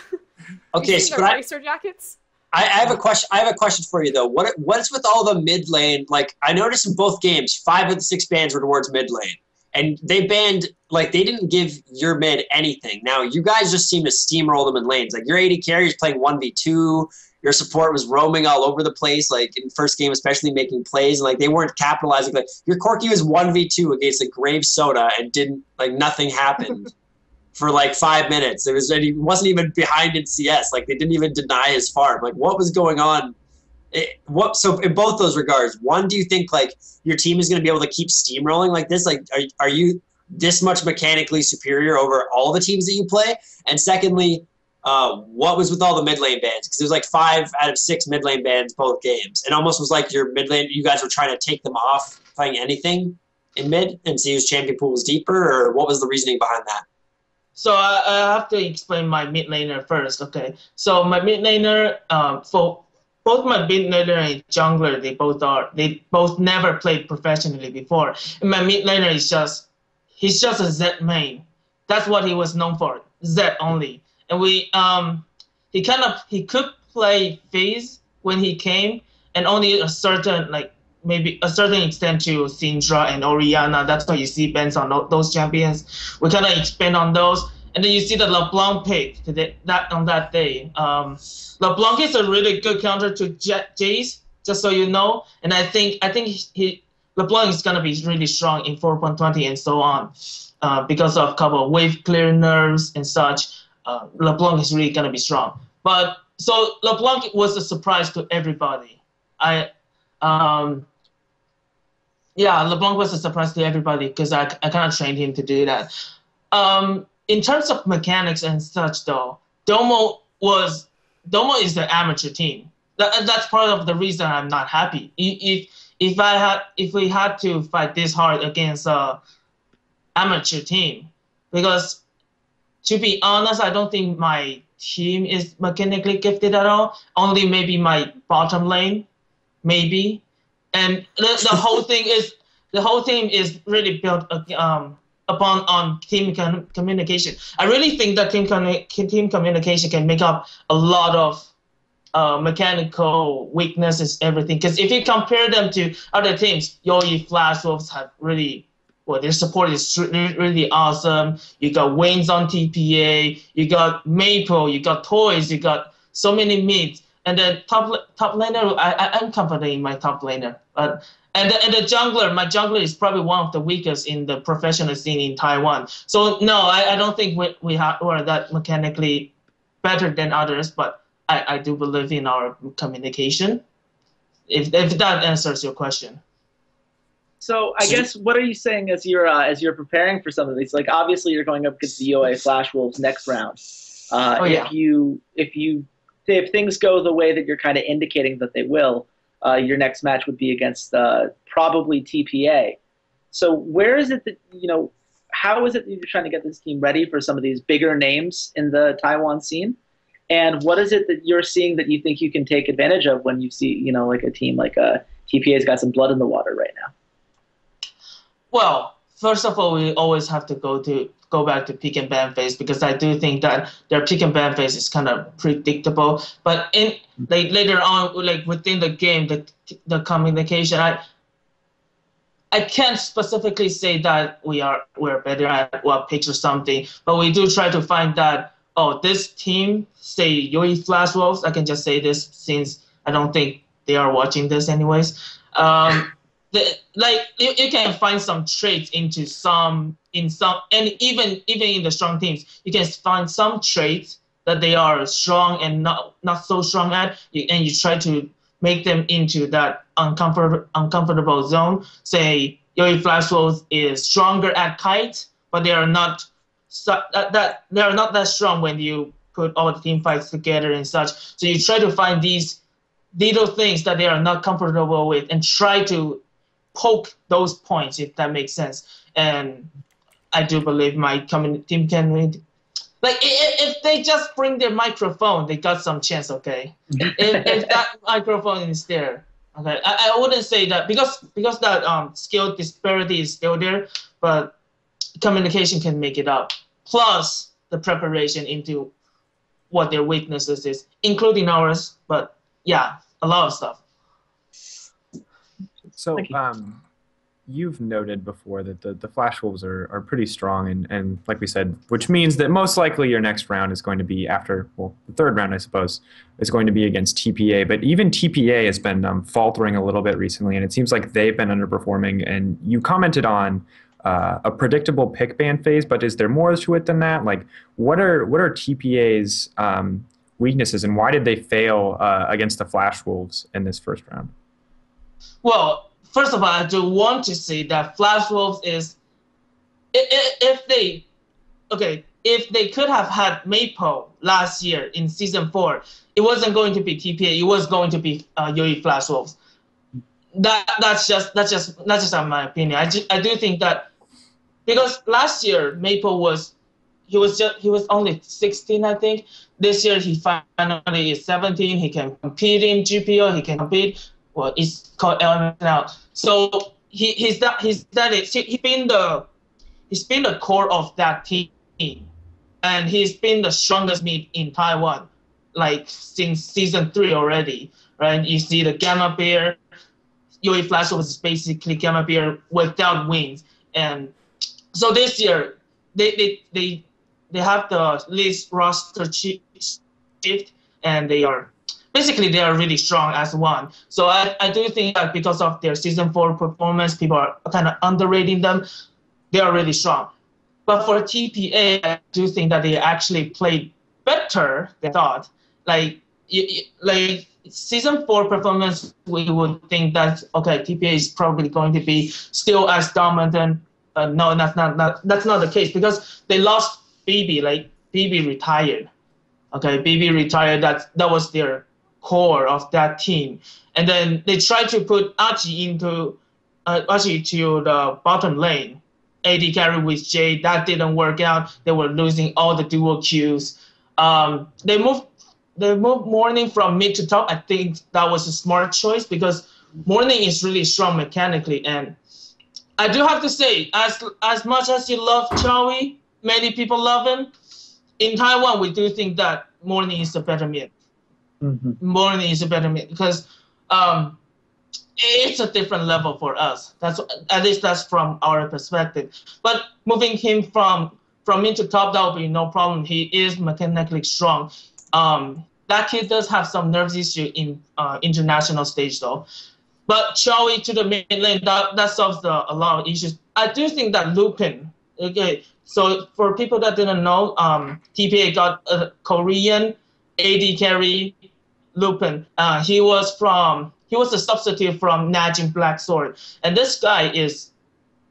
okay. So racer jackets. I have a question. I have a question for you though. What's with all the mid lane? Like, I noticed in both games, 5 of the 6 bans were towards mid lane, and they banned, like, they didn't give your mid anything. Now you guys just seem to steamroll them in lanes. Like, your AD carry is playing 1v2. Your support was roaming all over the place, like in first game, especially making plays, and like they weren't capitalizing. Like, your Corki was 1v2 against like Grave Soda and nothing happened for like 5 minutes. And he wasn't even behind in CS. Like, they didn't even deny his farm. Like, what was going on? So in both those regards, one, do you think like your team is going to be able to keep steamrolling like this? Like, are you this much mechanically superior over all the teams that you play? And secondly, what was with all the mid lane bans? Because it was like 5 out of 6 mid lane bans both games. It almost was like your mid lane, you guys were trying to take them off playing anything in mid and see whose champion pool was deeper, or what was the reasoning behind that? So I have to explain my mid laner first, okay? So my mid laner, for both my mid laner and jungler, they both never played professionally before. And my mid laner he's just a Z main. That's what he was known for, Z only. And he could play phase when he came, and only a certain maybe a certain extent to Syndra and Orianna. That's why you see bans on those champions. We kind of expand on those. And then you see the LeBlanc pick on that day. LeBlanc is a really good counter to Jace, just so you know. And I think LeBlanc is going to be really strong in 4.20 and so on because of a couple of wave clear nerfs and such. LeBlanc is really going to be strong. But so LeBlanc was a surprise to everybody. LeBlanc was a surprise to everybody because I kind of trained him to do that. In terms of mechanics and such, though, Domo is the amateur team. That's part of the reason I'm not happy. If we had to fight this hard against a amateur team, because to be honest, I don't think my team is mechanically gifted at all. Only maybe my bottom lane, maybe. And the whole thing is really built upon team communication. I really think that team communication can make up a lot of mechanical weaknesses, everything. Because if you compare them to other teams, Yoi Flash Wolves have their support is really awesome. You got Wayne's on TPA, you got Maple, you got Toys, you got so many mids. And the top laner, I'm confident in my top laner. And the jungler, my jungler is probably one of the weakest in the professional scene in Taiwan. So no, I don't think we're that mechanically better than others, but I do believe in our communication. If that answers your question. So I guess what are you saying as you're preparing for some of these? Like obviously you're going up against the UA Flash Wolves next round. If things go the way that you're kind of indicating that they will, your next match would be against probably TPA. So where is it that how is it that you're trying to get this team ready for some of these bigger names in the Taiwan scene? And what is it that you're seeing that you think you can take advantage of when you see like a team like TPA's got some blood in the water right now? Well, first of all, we always have to go back to pick and ban phase because I do think that their pick and ban phase is kind of predictable. But in later on, within the game, the communication, I can't specifically say that we're better at what picks or something, but we do try to find that this team, say Yui Flash Wolves, I can just say this since I don't think they are watching this anyways. You can find some traits and even in the strong teams, you can find some traits that they are strong and not so strong at, and you try to make them into that uncomfortable zone. Say Yoi Flash Wolves is stronger at kite, but they are not that strong when you put all the team fights together and such. So you try to find these little things that they are not comfortable with and try to poke those points, if that makes sense. And I do believe my team can if they just bring their microphone, they got some chance, okay? if that microphone is there, okay? I wouldn't say that because that skill disparity is still there, but communication can make it up. Plus the preparation into what their weaknesses is, including ours, but yeah, a lot of stuff. So you've noted before that the Flash Wolves are pretty strong, and like we said, which means that most likely your next round is going to be after, the third round, I suppose, is going to be against TPA. But even TPA has been faltering a little bit recently, and it seems like they've been underperforming. And you commented on a predictable pick ban phase, but is there more to it than that? Like, what are TPA's weaknesses, and why did they fail against the Flash Wolves in this first round? Well, first of all, I do want to say that Flash Wolves is, if if they could have had Maple last year in season 4, it wasn't going to be TPA. It was going to be UE Flash Wolves. That's just my opinion. I do think that because last year Maple was only 16, I think. This year he finally is 17. He can compete in GPO. He can compete. Well, it's called element now. So he's been the core of that team, and he's been the strongest mid in Taiwan, like since season 3 already. Right? You see the Gamma Bear. UE Flash was basically Gamma Bear without wings, and so this year they have the least roster shift, and they are really strong as one. So I do think that because of their season 4 performance, people are kind of underrating them. They are really strong. But for TPA, I do think that they actually played better than thought. Like season 4 performance, we would think that okay, TPA is probably going to be still as dominant. No, that's not the case because they lost BB. Like BB retired. Okay, BB retired. That was their core of that team, and then they tried to put Achi to the bottom lane. AD carry with Jay, that didn't work out. They were losing all the dual queues. They moved Morning from mid to top. I think that was a smart choice because Morning is really strong mechanically, and I do have to say, as much as you love Chowie, many people love him. In Taiwan, we do think that Morning is a better mid. Mm-hmm. Morning is a better mid because it's a different level for us. At least that's from our perspective. But moving him from mid to top, that will be no problem. He is mechanically strong. That kid does have some nerves issue in international stage though. But Chowie to the mid lane, that solves a lot of issues. I do think that Lupin, okay, so for people that didn't know, TPA got a Korean AD carry, Lupin. He was a substitute from Najin Black Sword. And this guy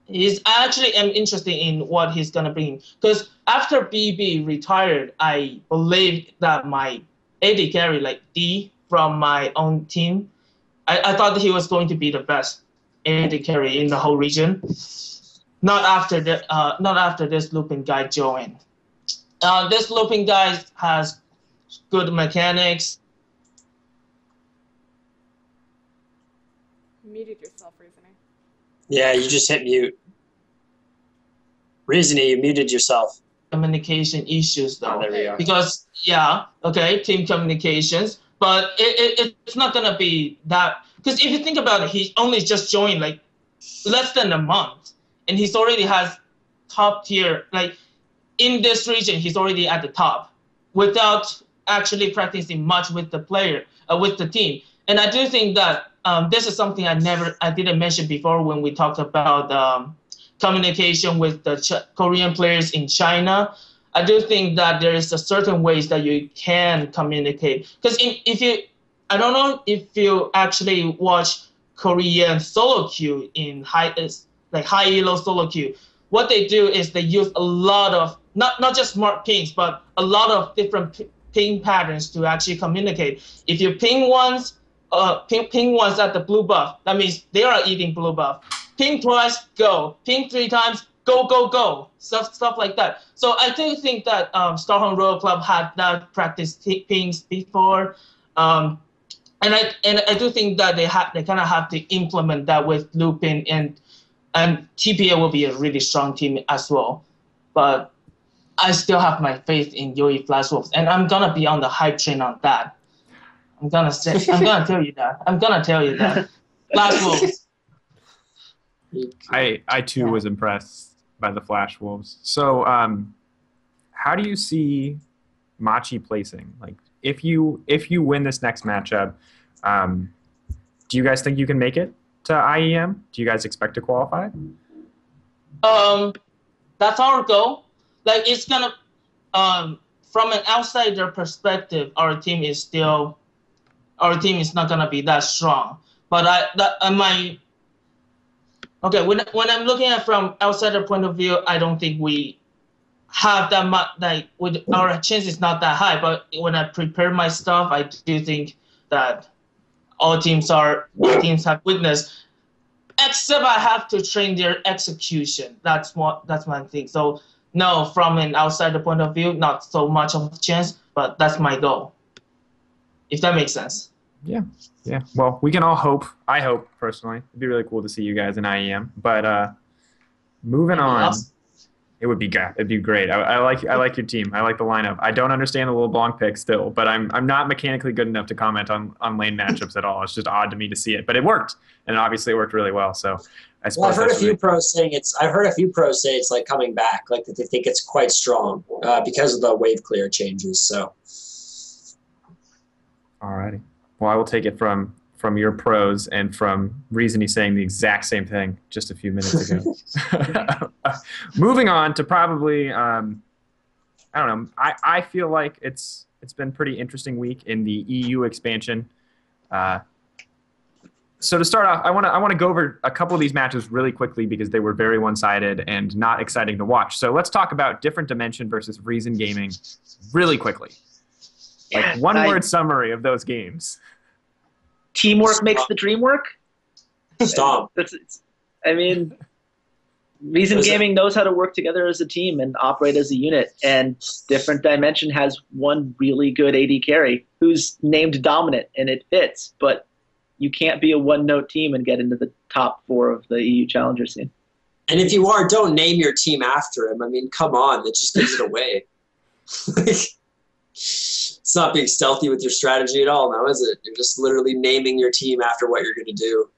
I'm interested in what he's going to bring. Because after BB retired, I believe that my AD carry, like D from my own team, I thought that he was going to be the best AD carry in the whole region. Not after this Lupin guy joined. This Lupin guy has good mechanics. Muted yourself, Rizini. Yeah, you just hit mute. Rizini, you muted yourself. Communication issues though. Oh, there we are. Because team communications, but it's not gonna be that. Because if you think about it, he only just joined like less than a month, and he's already has top tier. Like in this region, he's already at the top without actually practicing much with the team. And I do think that this is something I didn't mention before when we talked about communication with the Korean players in China. I do think that there is a certain ways that you can communicate. Because I don't know if you actually watch Korean solo queue in high elo solo queue. What they do is they use a lot of not just smart pings, but a lot of different ping patterns to actually communicate. If you ping once at the blue buff, that means they are eating blue buff. Ping twice, go. Ping 3 times, go, go, go. Stuff like that. So I do think that Stockholm Royal Club had that practice pings before. And I do think that they kind of have to implement that with Lupin, and TPA will be a really strong team as well. But I still have my faith in UE Flash Wolves, and I'm gonna be on the hype train on that. I'm gonna tell you that. Flash Wolves. I too was impressed by the Flash Wolves. So how do you see Machi placing? Like if you win this next matchup, do you guys think you can make it to IEM? Do you guys expect to qualify? That's our goal. Like it's gonna from an outsider perspective, our team is not gonna be that strong. But when I'm looking at from outsider point of view, I don't think we have that much, like, with our chance is not that high, but when I prepare my stuff, I do think that all teams have weakness, except I have to train their execution. That's my thing. So no, from an outsider point of view, not so much of a chance, but that's my goal. If that makes sense. Yeah. Well, we can all hope. I hope personally. It'd be really cool to see you guys in IEM. But moving on. Awesome. It would be great. It'd be great. I like your team. I like the lineup. I don't understand the LeBlanc pick still, but I'm not mechanically good enough to comment on lane matchups at all. It's just odd to me to see it, but it worked, and obviously it worked really well. So I suppose I've heard a few pros say it's like coming back, like that they think it's quite strong because of the wave clear changes. So, alrighty. Well, I will take it from your pros and from Reasony saying the exact same thing just a few minutes ago. Moving on to probably, I don't know. I feel like it's been a pretty interesting week in the EU expansion. So to start off, I want to go over a couple of these matches really quickly because they were very one-sided and not exciting to watch. So let's talk about Different Dimension versus Reason Gaming really quickly. Like one-word summary of those games. Teamwork makes the dream work. Stop. I mean, Reason Gaming knows how to work together as a team and operate as a unit. And Different Dimension has one really good AD carry who's named Dominant, and it fits. But you can't be a one-note team and get into the top 4 of the EU Challenger scene. And if you are, don't name your team after him. I mean, come on. That just gives it away. It's not being stealthy with your strategy at all now, is it? You're just literally naming your team after what you're going to do.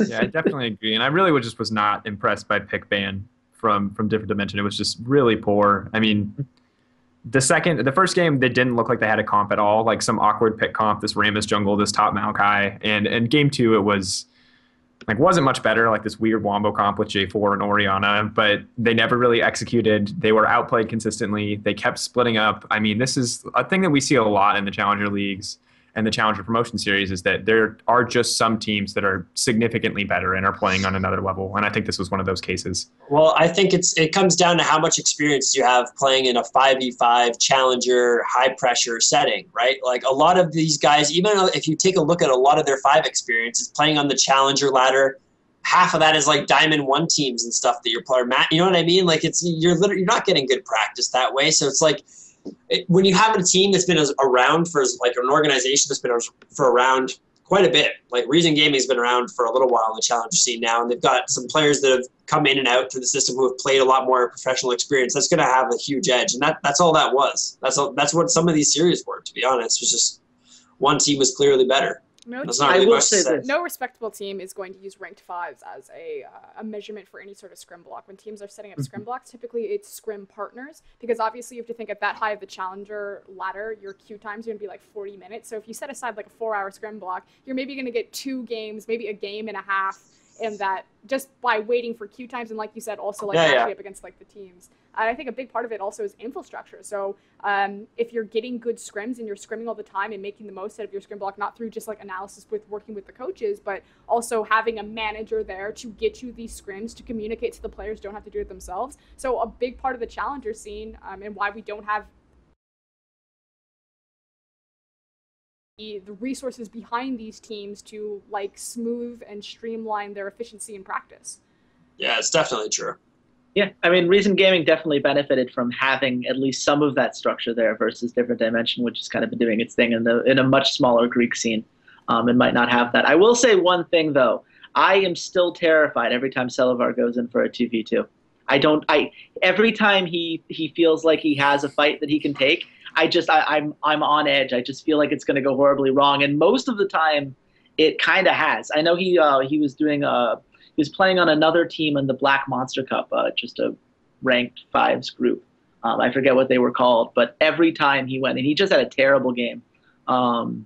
Yeah, I definitely agree. And I really was not impressed by pick ban from Different Dimension. It was just really poor. I mean, the first game, they didn't look like they had a comp at all, like some awkward pick comp, this Rammus jungle, this top Maokai. And game 2, it wasn't much better, like this weird wombo comp with J4 and Oriana, but they never really executed. They were outplayed consistently. They kept splitting up. I mean, this is a thing that we see a lot in the Challenger Leagues and the Challenger Promotion Series is that there are just some teams that are significantly better and are playing on another level, and I think this was one of those cases. Well, I think it comes down to how much experience you have playing in a 5v5 Challenger high-pressure setting, right? Like a lot of these guys, even if you take a look at a lot of their 5 experiences playing on the Challenger ladder, half of that is like Diamond 1 teams and stuff that you're playing. You know what I mean? Like you're not getting good practice that way, so it's like when you have a team that's been around for, like an organization that's been around quite a bit, like Reason Gaming has been around for a little while in the Challenger scene now, and they've got some players that have come in and out through the system who have played a lot more professional experience. That's going to have a huge edge, and that's all that was. That's what some of these series were, to be honest. It was just one team was clearly better. I will say this. No respectable team is going to use ranked 5s as a measurement for any sort of scrim block. When teams are setting up scrim blocks, typically it's scrim partners, because obviously you have to think at that high of the Challenger ladder, your queue times are going to be like 40 minutes. So if you set aside like a 4-hour scrim block, you're maybe going to get 2 games, maybe a game and a half, and that just by waiting for queue times, and like you said, also like actually up against like the teams. And I think a big part of it also is infrastructure. So if you're getting good scrims and you're scrimming all the time and making the most out of your scrim block, not through just like analysis with working with the coaches, but also having a manager there to get you these scrims, to communicate to the players, don't have to do it themselves. So a big part of the Challenger scene and why we don't have the resources behind these teams to like smooth and streamline their efficiency in practice. Yeah, it's definitely true. Yeah, I mean, Reason Gaming definitely benefited from having at least some of that structure there versus Different Dimension, which has kind of been doing its thing in a much smaller Greek scene, and might not have that. I will say one thing though: I am still terrified every time Selivar goes in for a 2v2. Every time he feels like he has a fight that he can take, I'm on edge. I just feel like it's going to go horribly wrong, and most of the time, it kind of has. I know he was playing on another team in the Black Monster Cup, just a ranked 5s group. I forget what they were called, but every time he went, and he just had a terrible game, and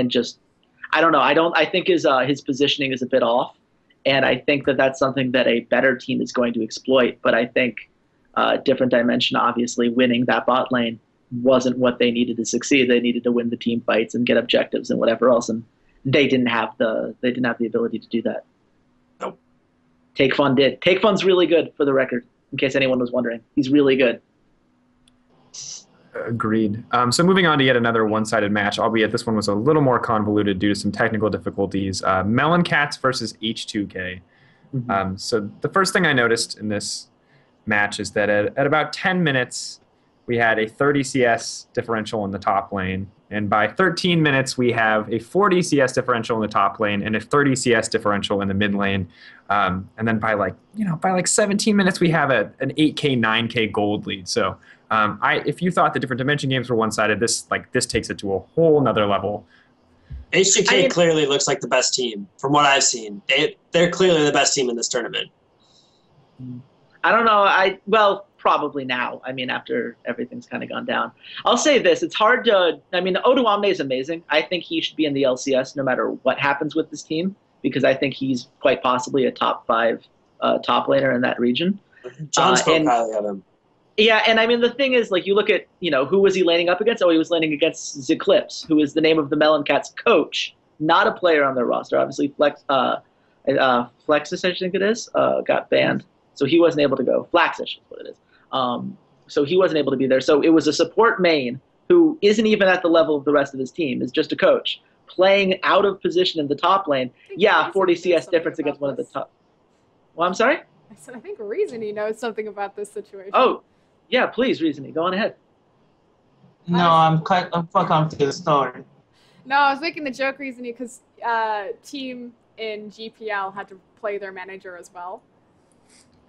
just I don't know. I think his positioning is a bit off, and I think that that's something that a better team is going to exploit. But I think Different Dimension, obviously, winning that bot lane wasn't what they needed to succeed. They needed to win the team fights and get objectives and whatever else, and they didn't have the ability to do that. Nope. Take Fun did. Take Fun's really good, for the record. in case anyone was wondering. He's really good. Agreed. So moving on to yet another one-sided match, albeit this one was a little more convoluted due to some technical difficulties. Melon Cats versus H2K. Mm-hmm. So the first thing I noticed in this match is that at about 10 minutes, we had a 30 CS differential in the top lane. And by 13 minutes, we have a 40 CS differential in the top lane and a 30 CS differential in the mid lane. And then by like 17 minutes, we have an 8K, 9K gold lead. So if you thought the different dimension games were one-sided, this takes it to a whole nother level. H2K clearly looks like the best team from what I've seen. They're clearly the best team in this tournament. I don't know. Probably now. I mean, after everything's kind of gone down. I'll say this. It's hard to... I mean, Oduamne is amazing. I think he should be in the LCS no matter what happens with this team, because I think he's quite possibly a top 5 top laner in that region. John spoke highly of him. Yeah, and I mean, the thing is, like, you look at, who was he laning up against? Oh, he was laning against Zeclipse, who is the name of the Melon Cats coach, not a player on their roster. Obviously, Flexus, I think it is, got banned. So he wasn't able to go. Flaxish is what it is. So he wasn't able to be there. So it was a support main who isn't even at the level of the rest of his team, is just a coach, playing out of position in the top lane. Yeah, 40 CS difference against one of the top. Well, I'm sorry? I said, I think Reasony knows something about this situation. Oh, yeah, please, Reasony, go on ahead. No, I'm fucking to the story. No, I was making the joke, Reasony, because team in GPL had to play their manager as well.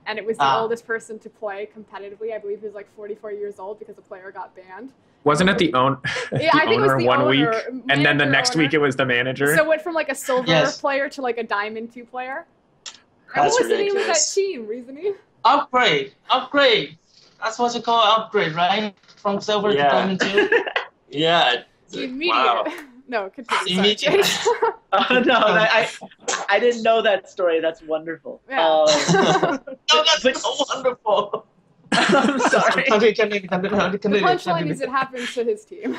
And it was the oldest person to play competitively. I believe he was like 44 years old because the player got banned. Wasn't it the owner? Yeah, I think it was the one owner, week, and then the next week it was the manager. So it went from like a silver player to like a diamond 2 player. And what was the name of that team, Reasony? Upgrade. That's what you call upgrade, right? From silver to diamond 2. Yeah. Wow. No, continue. No, I didn't know that story. That's wonderful. Yeah. That's so wonderful. I'm sorry. The punchline is it happens to his team.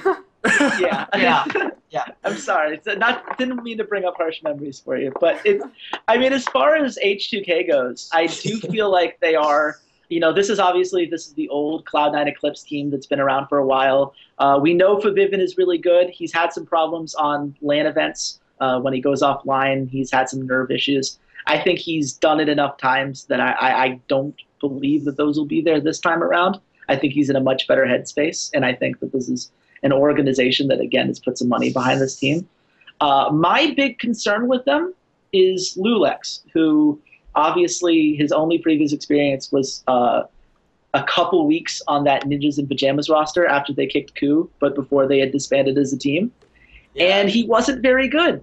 Yeah. I'm sorry. Didn't mean to bring up harsh memories for you, but as far as H2K goes, I do feel like they are. This is the old Cloud9 Eclipse team that's been around for a while. We know Paravine is really good. He's had some problems on LAN events. When he goes offline, he's had some nerve issues. I think he's done it enough times that I don't believe that those will be there this time around. I think he's in a much better headspace, and I think that this is an organization that, again, has put some money behind this team. My big concern with them is Lulex, who... Obviously, his only previous experience was a couple weeks on that Ninjas in Pajamas roster after they kicked Coup, but before they had disbanded as a team. Yeah. And he wasn't very good.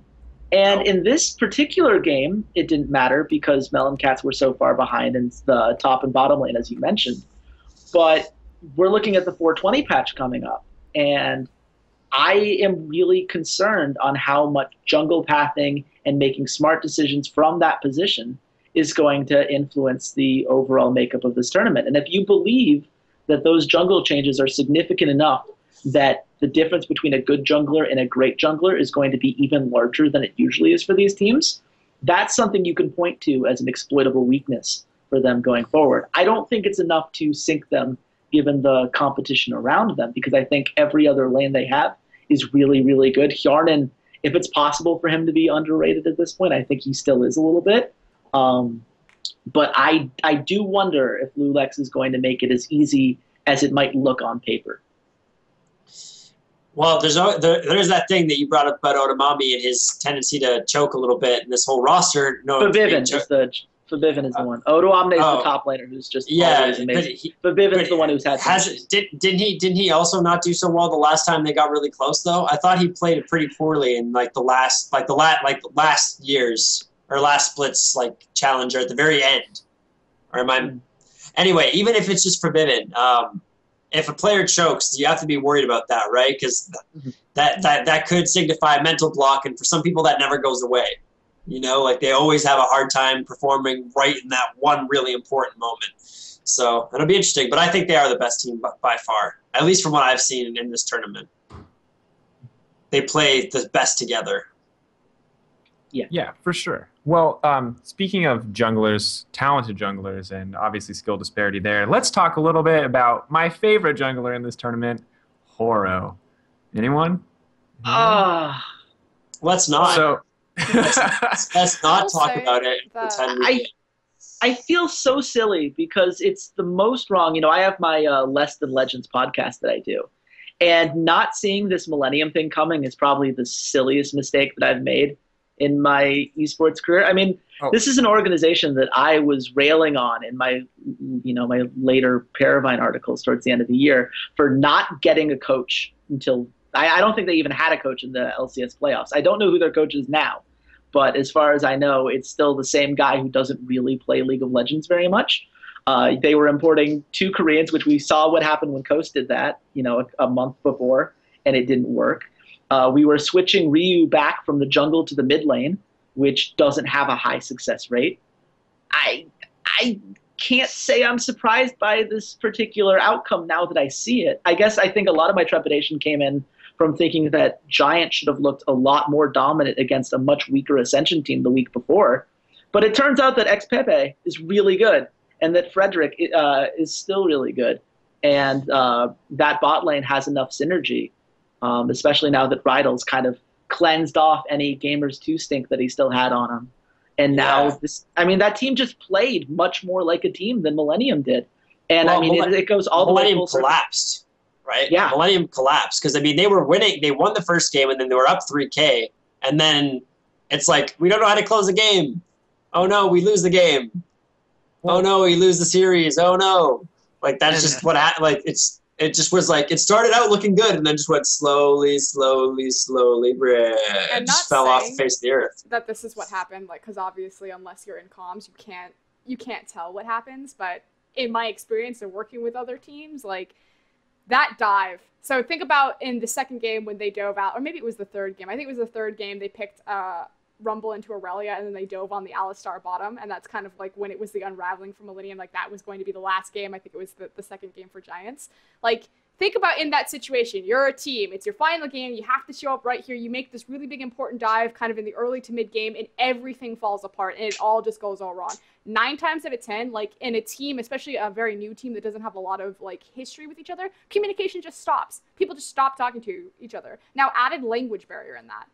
And in this particular game, it didn't matter because Melon Cats were so far behind in the top and bottom lane, as you mentioned. But we're looking at the 420 patch coming up, and I am really concerned on how much jungle pathing and making smart decisions from that position is going to influence the overall makeup of this tournament. And if you believe that those jungle changes are significant enough that the difference between a good jungler and a great jungler is going to be even larger than it usually is for these teams, that's something you can point to as an exploitable weakness for them going forward. I don't think it's enough to sink them given the competition around them, because I think every other lane they have is really, really good. Hjarnan, if it's possible for him to be underrated at this point, I think he still is a little bit. But I do wonder if Lulex is going to make it as easy as it might look on paper. Well, there's that thing that you brought up about Oduamne and his tendency to choke a little bit, and this whole roster. Paravine is the one. Oduamne is the top laner who's just always amazing. Paravine is the one who's had. Didn't he also not do so well the last time they got really close though? I thought he played it pretty poorly in the last years. Or last splits challenger at the very end, or am I? Anyway, even if it's just forbidden, if a player chokes, you have to be worried about that, right? Because that could signify a mental block, and for some people that never goes away. They always have a hard time performing right in that one really important moment. So it'll be interesting, but I think they are the best team by far, at least from what I've seen in this tournament. They play the best together. Yeah, for sure. Well, speaking of junglers, talented junglers, and obviously skill disparity there, let's talk a little bit about my favorite jungler in this tournament, Horo. Anyone? Let's not. So, let's not talk about it and pretend we I feel so silly because it's the most wrong. You know, I have my Less Than Legends podcast that I do. And not seeing this Millennium thing coming is probably the silliest mistake that I've made in my esports career. I mean, this is an organization that I was railing on in my, my later Paravine articles towards the end of the year for not getting a coach until I don't think they even had a coach in the LCS playoffs. I don't know who their coach is now, but as far as I know, it's still the same guy who doesn't really play League of Legends very much. They were importing 2 Koreans, which we saw what happened when Coast did that, a month before, and it didn't work. We were switching Ryu back from the jungle to the mid lane, which doesn't have a high success rate. I can't say I'm surprised by this particular outcome now that I see it. I guess I think a lot of my trepidation came in from thinking that Giant should have looked a lot more dominant against a much weaker Ascension team the week before. But it turns out that XPepe is really good, and that Frederick is still really good. And that bot lane has enough synergy, especially now that Rydell's kind of cleansed off any Gamers 2 stink that he still had on him. And now, that team just played much more like a team than Millennium did. And, it goes all the way Millennium collapsed, right? Yeah. Millennium collapsed because, they were winning. They won the first game, and then they were up 3K. And then it's like, we don't know how to close a game. Oh, no, we lose the game. Oh, no, we lose the series. Oh, no. Like, that's just what happened. Like, it just was like, it started out looking good and then just went slowly, and just fell off the face of the earth. That this is what happened, like, because obviously unless you're in comms, you can't tell what happens. But in my experience of working with other teams, like, that dive. So think about in the second game when they dove out, or maybe it was the third game. I think it was the third game. They picked Rumble into Aurelia, and then they dove on the Alistar bottom, and that's kind of like when it was the unraveling for Millennium, like that was going to be the last game. I think it was the second game for Giants. Like, think about in that situation, you're a team, it's your final game, you have to show up right here, you make this really big important dive kind of in the early to mid game, and everything falls apart, and it all just goes all wrong. 9 times out of 10, like in a team, especially a very new team that doesn't have a lot of like history with each other, communication just stops. People just stop talking to each other. Now, added language barrier in that.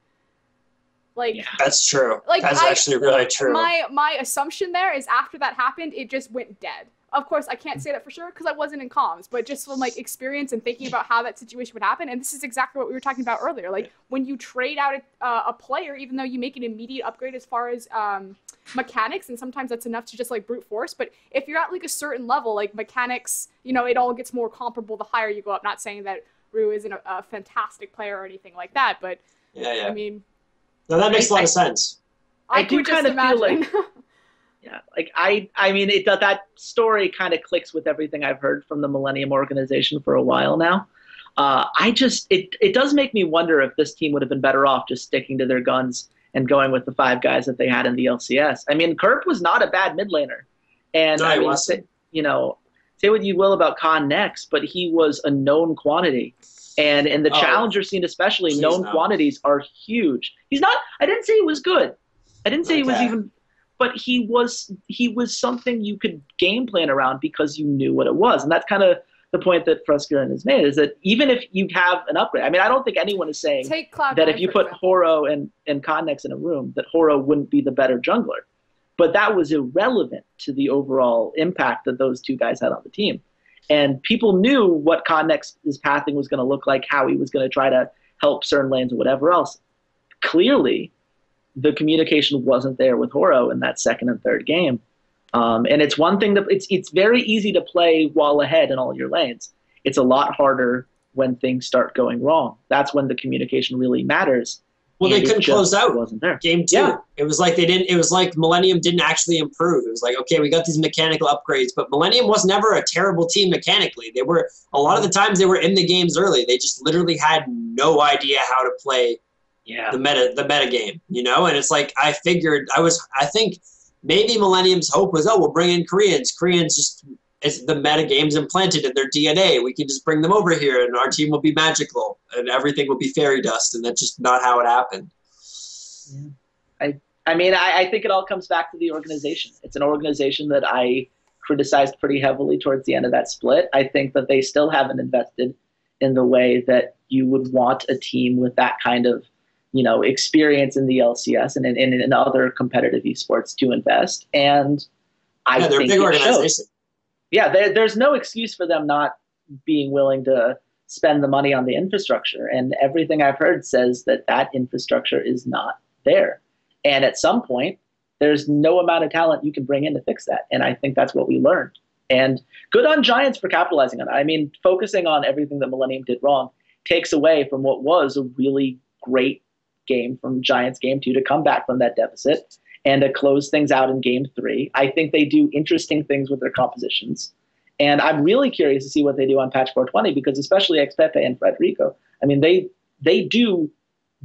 Like, that's true. Like, that's actually really true. My assumption there is after that happened, it just went dead. Of course, I can't say that for sure because I wasn't in comms, but just from like experience and thinking about how that situation would happen, and this is exactly what we were talking about earlier. Like, when you trade out a player, even though you make an immediate upgrade as far as mechanics, and sometimes that's enough to just like brute force. But if you're at like a certain level, like mechanics, it all gets more comparable the higher you go up. Not saying that Rue isn't a fantastic player or anything like that, but I mean. No, that makes a lot of sense. I do kind of feel like, that story kind of clicks with everything I've heard from the Millennium organization for a while now. It does make me wonder if this team would have been better off just sticking to their guns and going with the 5 guys that they had in the LCS. I mean, Kerp was not a bad mid laner. And say what you will about Khan Next, but he was a known quantity. And in the challenger scene especially, known quantities are huge. I didn't say he was good. I didn't say he was even, but he was something you could game plan around because you knew what it was. And that's kind of the point that Fruscurin has made, is that even if you have an upgrade, I mean, I don't think anyone is saying that if you put Horo and Connex in a room, that Horo wouldn't be the better jungler. But that was irrelevant to the overall impact that those 2 guys had on the team. And people knew what Connex's pathing was going to look like, how he was going to try to help certain lanes or whatever else. Clearly, the communication wasn't there with Horo in that second and third game. And it's one thing that it's very easy to play while ahead in all your lanes. It's a lot harder when things start going wrong. That's when the communication really matters. Well, they couldn't close out game 2. Yeah. It was like it was like Millennium didn't actually improve. It was like, okay, we got these mechanical upgrades, but Millennium was never a terrible team mechanically. They were, a lot of the times they were in the games early. They just literally had no idea how to play the meta game, and it's like, I think maybe Millennium's hope was, we'll bring in Koreans. Koreans just, it's the meta game's implanted in their DNA. We can just bring them over here and our team will be magical and everything will be fairy dust, and that's just not how it happened. Yeah. I mean, I think it all comes back to the organization. It's an organization that I criticized pretty heavily towards the end of that split. I think that they still haven't invested in the way that you would want a team with that kind of, experience in the LCS and in other competitive esports to invest. And I they're think a big organization. Yeah, there's no excuse for them not being willing to spend the money on the infrastructure. And everything I've heard says that infrastructure is not there. And at some point, there's no amount of talent you can bring in to fix that. And I think that's what we learned. And good on Giants for capitalizing on it. I mean, focusing on everything that Millennium did wrong takes away from what was a really great game from Giants Game 2 to come back from that deficit and to close things out in Game 3. I think they do interesting things with their compositions. And I'm really curious to see what they do on patch 420 because especially Xpepe and Frederico, I mean, they do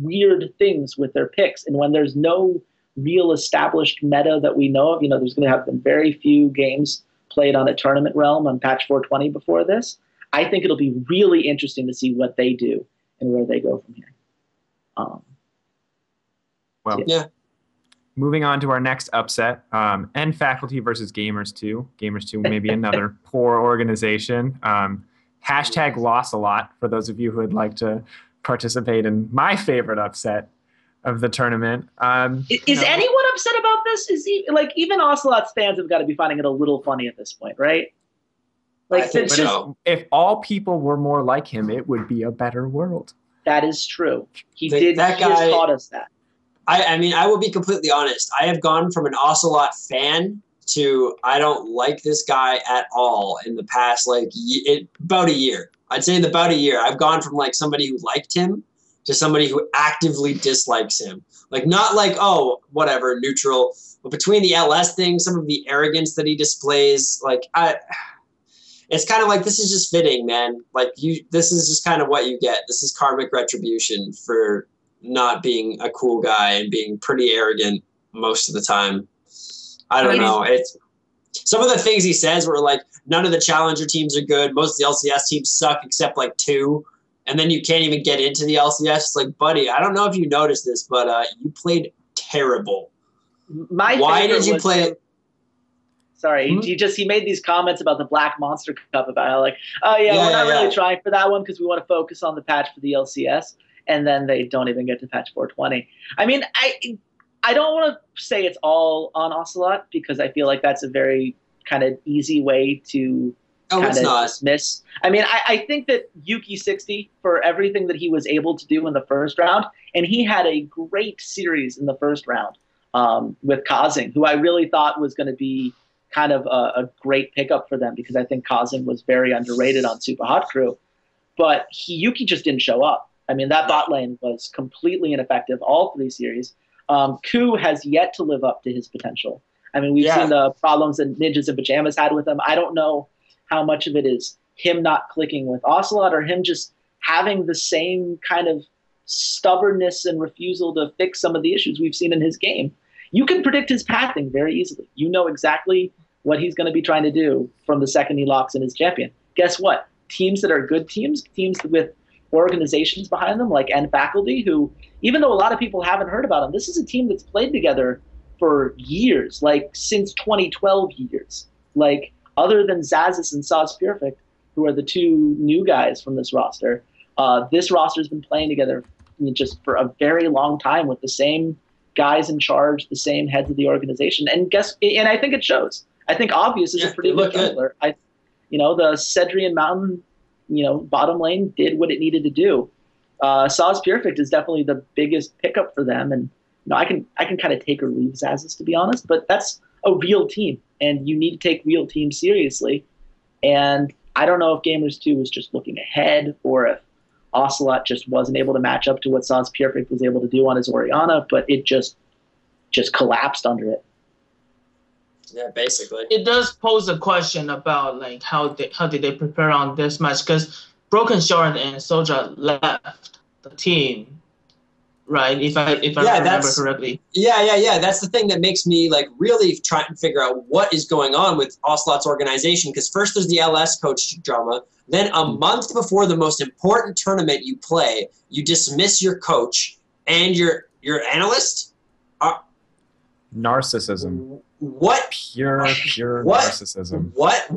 weird things with their picks. And when there's no real established meta that we know of, there's going to have been very few games played on a tournament realm on patch 420 before this. I think it'll be really interesting to see what they do and where they go from here. Yeah. Moving on to our next upset, N Faculty versus Gamers 2. Gamers 2 may be another poor organization. Hashtag loss a lot for those of you who would like to participate in my favorite upset of the tournament. Is anyone upset about this? Even Ocelot's fans have got to be finding it a little funny at this point, right? If all people were more like him, it would be a better world. That is true. He has taught us that. I mean, I will be completely honest. I have gone from an Ocelot fan to I don't like this guy at all in the past, about a year. I'd say in about a year, I've gone from somebody who liked him to somebody who actively dislikes him. Not oh, whatever, neutral. But between the LS thing, some of the arrogance that he displays, it's kind of this is just fitting, man. This is just kind of what you get. This is karmic retribution for not being a cool guy and being pretty arrogant most of the time. I don't know. It's some of the things he says were none of the challenger teams are good. Most of the LCS teams suck except 2. And then you can't even get into the LCS. It's buddy, I don't know if you noticed this, but you played terrible. Why did you play? Sorry, he made these comments about the Black Monster Cup about how we're not really trying for that one because we want to focus on the patch for the LCS. And then they don't even get to patch 420. I mean, I don't want to say it's all on Ocelot because I feel like that's a very kind of easy way to dismiss. I mean, I think that Yuki60 for everything that he was able to do in the first round, and he had a great series in the first round with Kazing, who I really thought was going to be kind of a great pickup for them because I think Kazing was very underrated on Super Hot Crew. But Yuki just didn't show up. I mean, that bot lane was completely ineffective all 3 series. Ku has yet to live up to his potential. I mean, we've seen the problems that Ninjas and Pajamas had with him. I don't know how much of it is him not clicking with Ocelot or him just having the same kind of stubbornness and refusal to fix some of the issues we've seen in his game. You can predict his pathing very easily. You know exactly what he's going to be trying to do from the second he locks in his champion. Guess what? Teams that are good teams with organizations behind them like N Faculty, who, even though a lot of people haven't heard about them, this is a team that's played together for years, since 2012 years. Other than Zazis and Saz Perfect, who are the 2 new guys from this roster, this roster's been playing together just for a very long time with the same guys in charge, the same heads of the organization. And I think it shows. I think Obvious is a pretty good jungler. The Cedrian Mountain bottom lane did what it needed to do. Saz Perfect is definitely the biggest pickup for them, and I can kind of take or leave Zazis, to be honest, but that's a real team, and you need to take real teams seriously. And I don't know if Gamers 2 was just looking ahead or if Ocelot just wasn't able to match up to what Saz Perfect was able to do on his Orianna, but it just collapsed under it. Yeah, basically. It does pose a question about how did they prepare on this match, because Broken Shard and Soja left the team, right? If I remember correctly. Yeah. That's the thing that makes me really try and figure out what is going on with Ocelot's organization. Because first there's the LS coach drama, then a month before the most important tournament you play, you dismiss your coach and your analyst. Narcissism. What? Pure What? narcissism. What?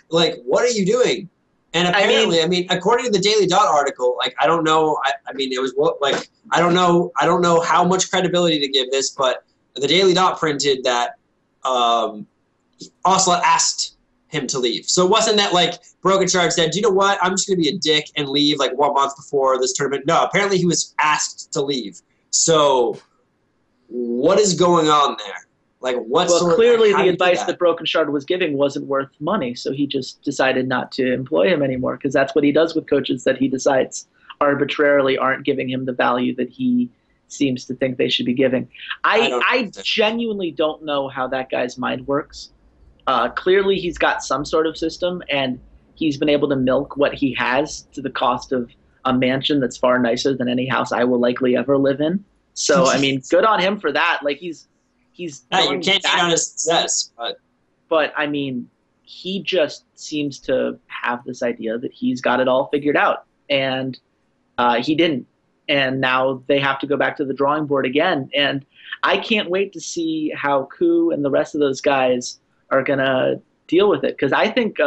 Like, what are you doing? And apparently, I mean, according to the Daily Dot article, like, I don't know. I mean, it was like, I don't know how much credibility to give this, but the Daily Dot printed that Ocelot asked him to leave. So it wasn't that like Broken Shark said, you know what, I'm just going to be a dick and leave like 1 month before this tournament. No, apparently he was asked to leave. So what is going on there? Like, what's clearly the advice that Broken Shard was giving wasn't worth money, so he just decided not to employ him anymore, because that's what he does with coaches that he decides arbitrarily aren't giving him the value that he seems to think they should be giving. I genuinely don't know how that guy's mind works. Clearly he's got some sort of system, and he's been able to milk what he has to the cost of a mansion that's far nicer than any house I will likely ever live in. So, I mean, good on him for that. Like, he's you can't hate on his success, but I mean, he just seems to have this idea that he's got it all figured out, and he didn't. And now they have to go back to the drawing board again. And I can't wait to see how Koo and the rest of those guys are gonna deal with it, because I think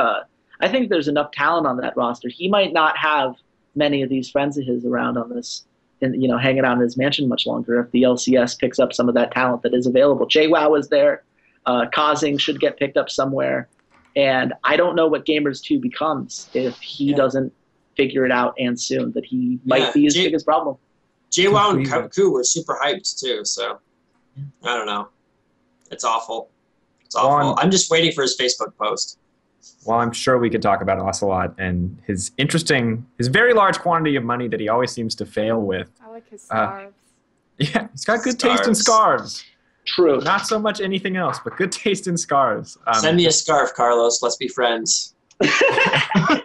there's enough talent on that roster. He might not have many of these friends of his around on this, and hanging out in his mansion much longer if the LCS picks up some of that talent that is available. JWoww is there. Causing should get picked up somewhere. And I don't know what Gamers 2 becomes if he doesn't figure it out, and soon, that he might be his biggest problem. JWoww and Koo were super hyped too, so I don't know. It's awful. It's awful. I'm just waiting for his Facebook post. Well, I'm sure we could talk about Ocelot and his very large quantity of money that he always seems to fail with. I like his scarves. Yeah, he's got good taste in scarves. True. Not so much anything else, but good taste in scarves. Send me a scarf, Carlos. Let's be friends. The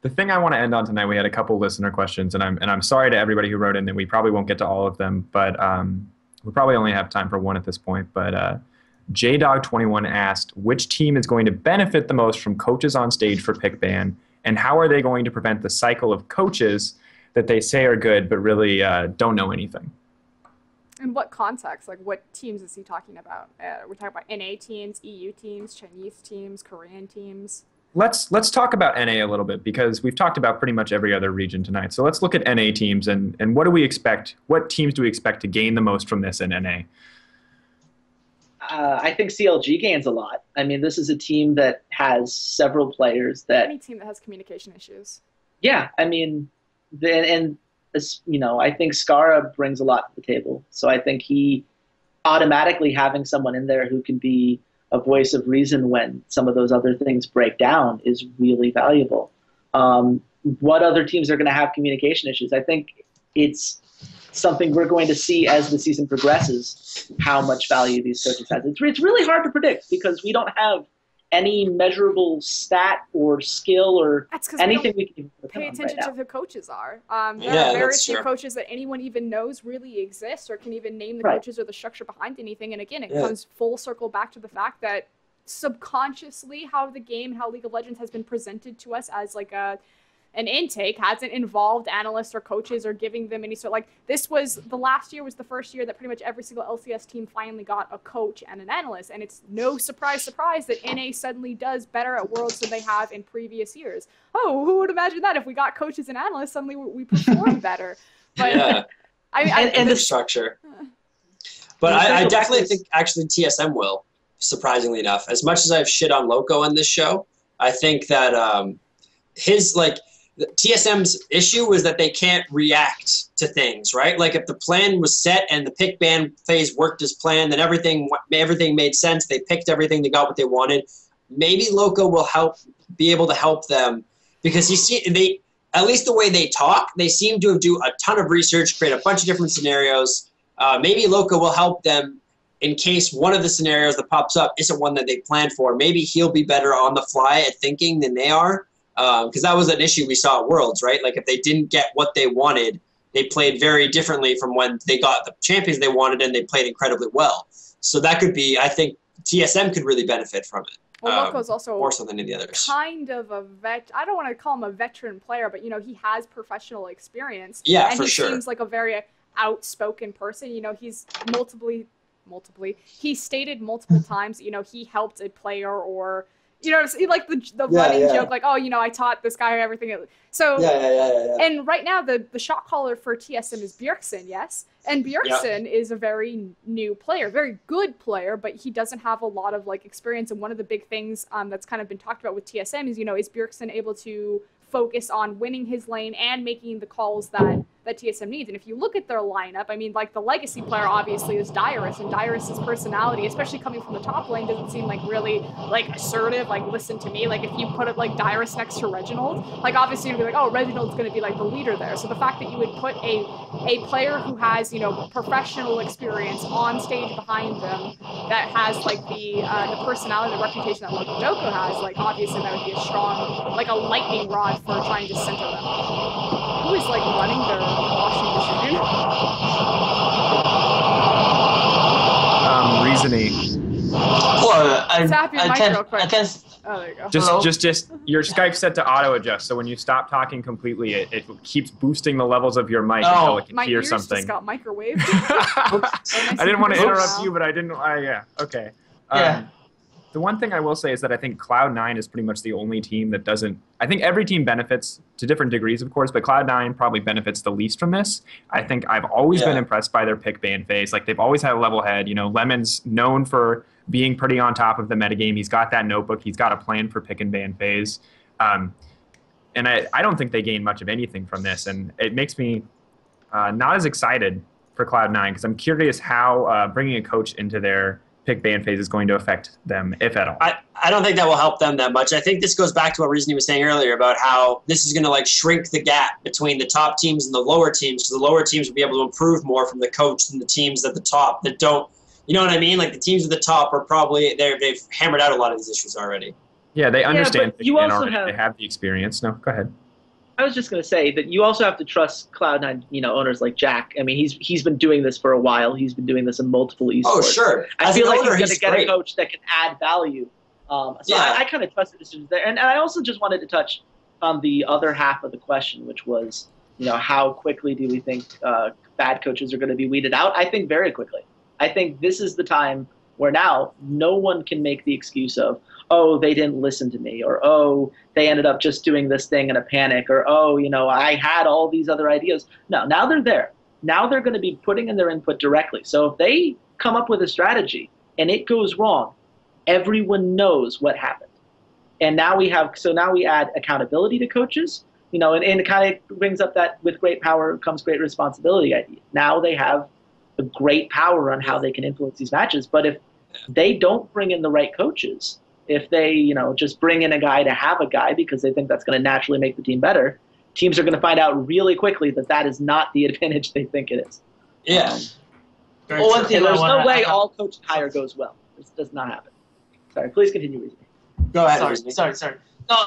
thing I want to end on tonight, we had a couple listener questions, and I'm sorry to everybody who wrote in that we probably won't get to all of them, but we probably only have time for one at this point. But JDog21 asked, which team is going to benefit the most from coaches on stage for pick ban, and how are they going to prevent the cycle of coaches that they say are good but really don't know anything? In what context? Like, what teams is he talking about? We're talking about NA teams, EU teams, Chinese teams, Korean teams. Let's talk about NA a little bit, because we've talked about pretty much every other region tonight. So let's look at NA teams, and what do we expect? What teams do we expect to gain the most from this in NA? I think CLG gains a lot. I mean, this is a team that has several players that... Any team that has communication issues. Yeah, I mean, I think Skara brings a lot to the table. So I think he automatically having someone in there who can be a voice of reason when some of those other things break down is really valuable. What other teams are going to have communication issues? I think it's something we're going to see as the season progresses, how much value these coaches have. It's really hard to predict, because we don't have any measurable stat or skill or anything we can pay attention to who coaches are. There Yeah, are very that's few true. coaches that anyone even knows really exist or can even name the coaches or the structure behind anything. And again, it comes full circle back to the fact that subconsciously how the game, how League of Legends has been presented to us as like an intake hasn't involved analysts or coaches or giving them any sort, like, the last year was the first year that pretty much every single LCS team finally got a coach and an analyst, and it's no surprise that NA suddenly does better at Worlds than they have in previous years. Oh, who would imagine that? If we got coaches and analysts, suddenly we perform better. But Yeah. and the structure. But I definitely think actually TSM will, surprisingly enough. As much as I've shit on Loco on this show, I think that TSM's issue was that they can't react to things, right? Like, if the plan was set and the pick ban phase worked as planned, then everything made sense. They picked everything, they got what they wanted. Maybe Loco will be able to help them, because at least the way they talk, they seem to do a ton of research, create a bunch of different scenarios. Maybe Loco will help them in case one of the scenarios that pops up isn't one that they planned for. Maybe he'll be better on the fly at thinking than they are. Because that was an issue we saw at Worlds, right? Like, if they didn't get what they wanted, they played very differently from when they got the champions they wanted, and they played incredibly well. So that could be, I think, TSM could really benefit from it. Well, Loco's also more so than any of the others. Kind of a I don't want to call him a veteran player, but he has professional experience. Yeah, and for he sure. seems like a very outspoken person. He's multiply he stated multiple times, you know, he helped a player or, you know, like the running joke, like, oh, you know, I taught this guy everything. So, and right now the shot caller for TSM is Bjergsen, yes? And Bjergsen is a very new player, very good player, but he doesn't have a lot of, like, experience. And one of the big things that's kind of been talked about with TSM is, you know, is Bjergsen able to focus on winning his lane and making the calls that TSM needs. And if you look at their lineup, I mean, like, the legacy player obviously is Dyrus, and Dyrus's personality, especially coming from the top lane, doesn't seem like really, like, assertive, like, listen to me. Like, if you put it, like, Dyrus next to Reginald, like, obviously you'd be like, oh, Reginald's going to be, like, the leader there. So the fact that you would put a player who has, you know, professional experience on stage behind them that has, like, the personality, the reputation that Lokodoko has, like, obviously that would be a strong, like, a lightning rod for trying to center them. Who is, like, running their washing machine? Reasoning. Well, Tap your mic real quick. I can. Oh, there you go. Just your Skype's set to auto adjust, so when you stop talking completely, it keeps boosting the levels of your mic until it can hear something. My ears just got microwaved. I didn't want to interrupt you, but I didn't. Yeah, okay. The one thing I will say is that I think Cloud9 is pretty much the only team that doesn't. I think every team benefits to different degrees, of course, but Cloud9 probably benefits the least from this. I think I've always been impressed by their pick ban phase. Like, they've always had a level head. You know, Lemon's known for being pretty on top of the metagame. He's got that notebook. He's got a plan for pick and ban phase. And I don't think they gain much of anything from this. And it makes me not as excited for Cloud9 because I'm curious how bringing a coach into their pick ban phase is going to affect them, if at all. I don't think that will help them that much. I think this goes back to what Reasoning was saying earlier about how this is going to, like, shrink the gap between the top teams and the lower teams, because the lower teams will be able to improve more from the coach than the teams at the top that don't. You know what I mean? Like, the teams at the top are probably they've hammered out a lot of these issues already. Yeah, they understand. But you also they have the experience. No, go ahead. I was just going to say that you also have to trust Cloud9, you know, owners like Jack. I mean, he's been doing this for a while. He's been doing this in multiple esports. Oh, sure. I feel like he's going to get a coach that can add value. I kind of trust the decisions there. And I also just wanted to touch on the other half of the question, which was, you know, how quickly do we think bad coaches are going to be weeded out? I think very quickly. I think this is the time where now no one can make the excuse of, oh, they didn't listen to me, or, oh, they ended up just doing this thing in a panic, or, oh, you know, I had all these other ideas. No, now they're there. Now they're going to be putting in their input directly. So if they come up with a strategy and it goes wrong, everyone knows what happened. And now we add accountability to coaches, you know, and it kind of brings up that with great power comes great responsibility idea. Now they have a great power on how they can influence these matches. But if they don't bring in the right coaches, if they, you know, just bring in a guy to have a guy because they think that's going to naturally make the team better, teams are going to find out really quickly that that is not the advantage they think it is. Yeah. Well, there's no way all coach hire goes well. This does not happen. Sorry, please continue, Reasoning. Go ahead. Sorry. No,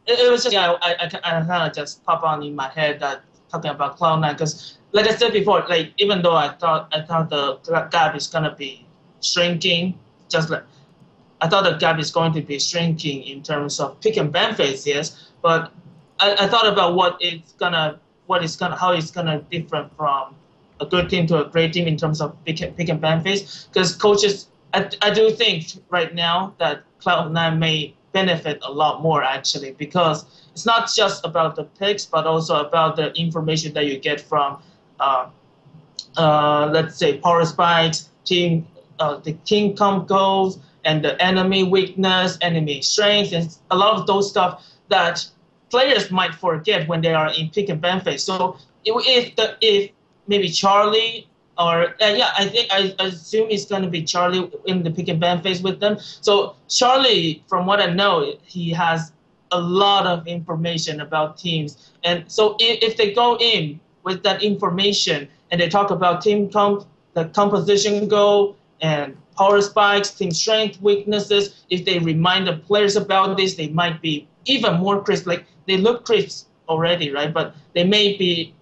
it was just, I kind of just pop on in my head that talking about Cloud9 because, like I said before, like even though I thought the gap is gonna be shrinking, just like I thought the gap is going to be shrinking in terms of pick and ban phase, yes. But I thought about how it's gonna different from a good team to a great team in terms of pick and ban phase. Because coaches, I do think right now that Cloud9 may benefit a lot more actually, because it's not just about the picks, but also about the information that you get from, let's say, power spikes, the team comp goals, and the enemy weakness, enemy strength, and a lot of those stuff that players might forget when they are in pick and ban phase. So if maybe Charlie or I assume it's going to be Charlie in the pick and ban phase with them. So Charlie, from what I know, he has a lot of information about teams, and so if they go in with that information and they talk about team comp, the composition goal, and power spikes, team strength, weaknesses, if they remind the players about this, they might be even more crisp. Like they look crisp already, right? But they may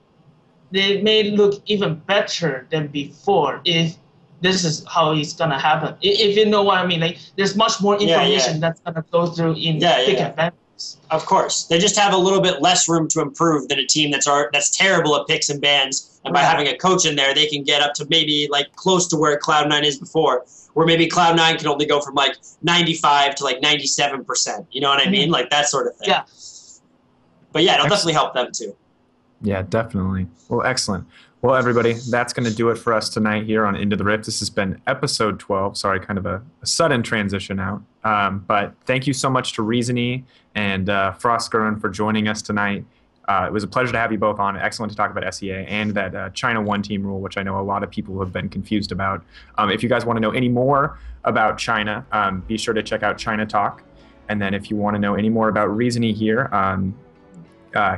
look even better than before if this is how it's gonna happen. If you know what I mean, like there's much more information that's gonna go through in pick and ban. Of course, they just have a little bit less room to improve than a team that's terrible at picks and bans. And by having a coach in there, they can get up to maybe like close to where Cloud9 is before, where maybe Cloud9 can only go from like 95 to like 97%. You know what I mean? Like that sort of thing. Yeah. But yeah, it'll definitely help them too. Yeah, definitely. Well, excellent. Well, everybody, that's going to do it for us tonight here on Into the Rift. This has been episode 12. Sorry, kind of a sudden transition out. But thank you so much to Reasony and Frostgurn for joining us tonight. It was a pleasure to have you both on. Excellent to talk about SEA and that China one-team rule, which I know a lot of people have been confused about. If you guys want to know any more about China, be sure to check out China Talk. And then if you want to know any more about Reasony here,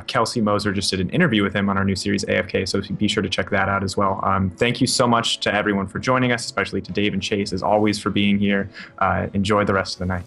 Kelsey Moser just did an interview with him on our new series AFK, so be sure to check that out as well. Thank you so much to everyone for joining us, especially to Dave and Chase, as always, for being here. Enjoy the rest of the night.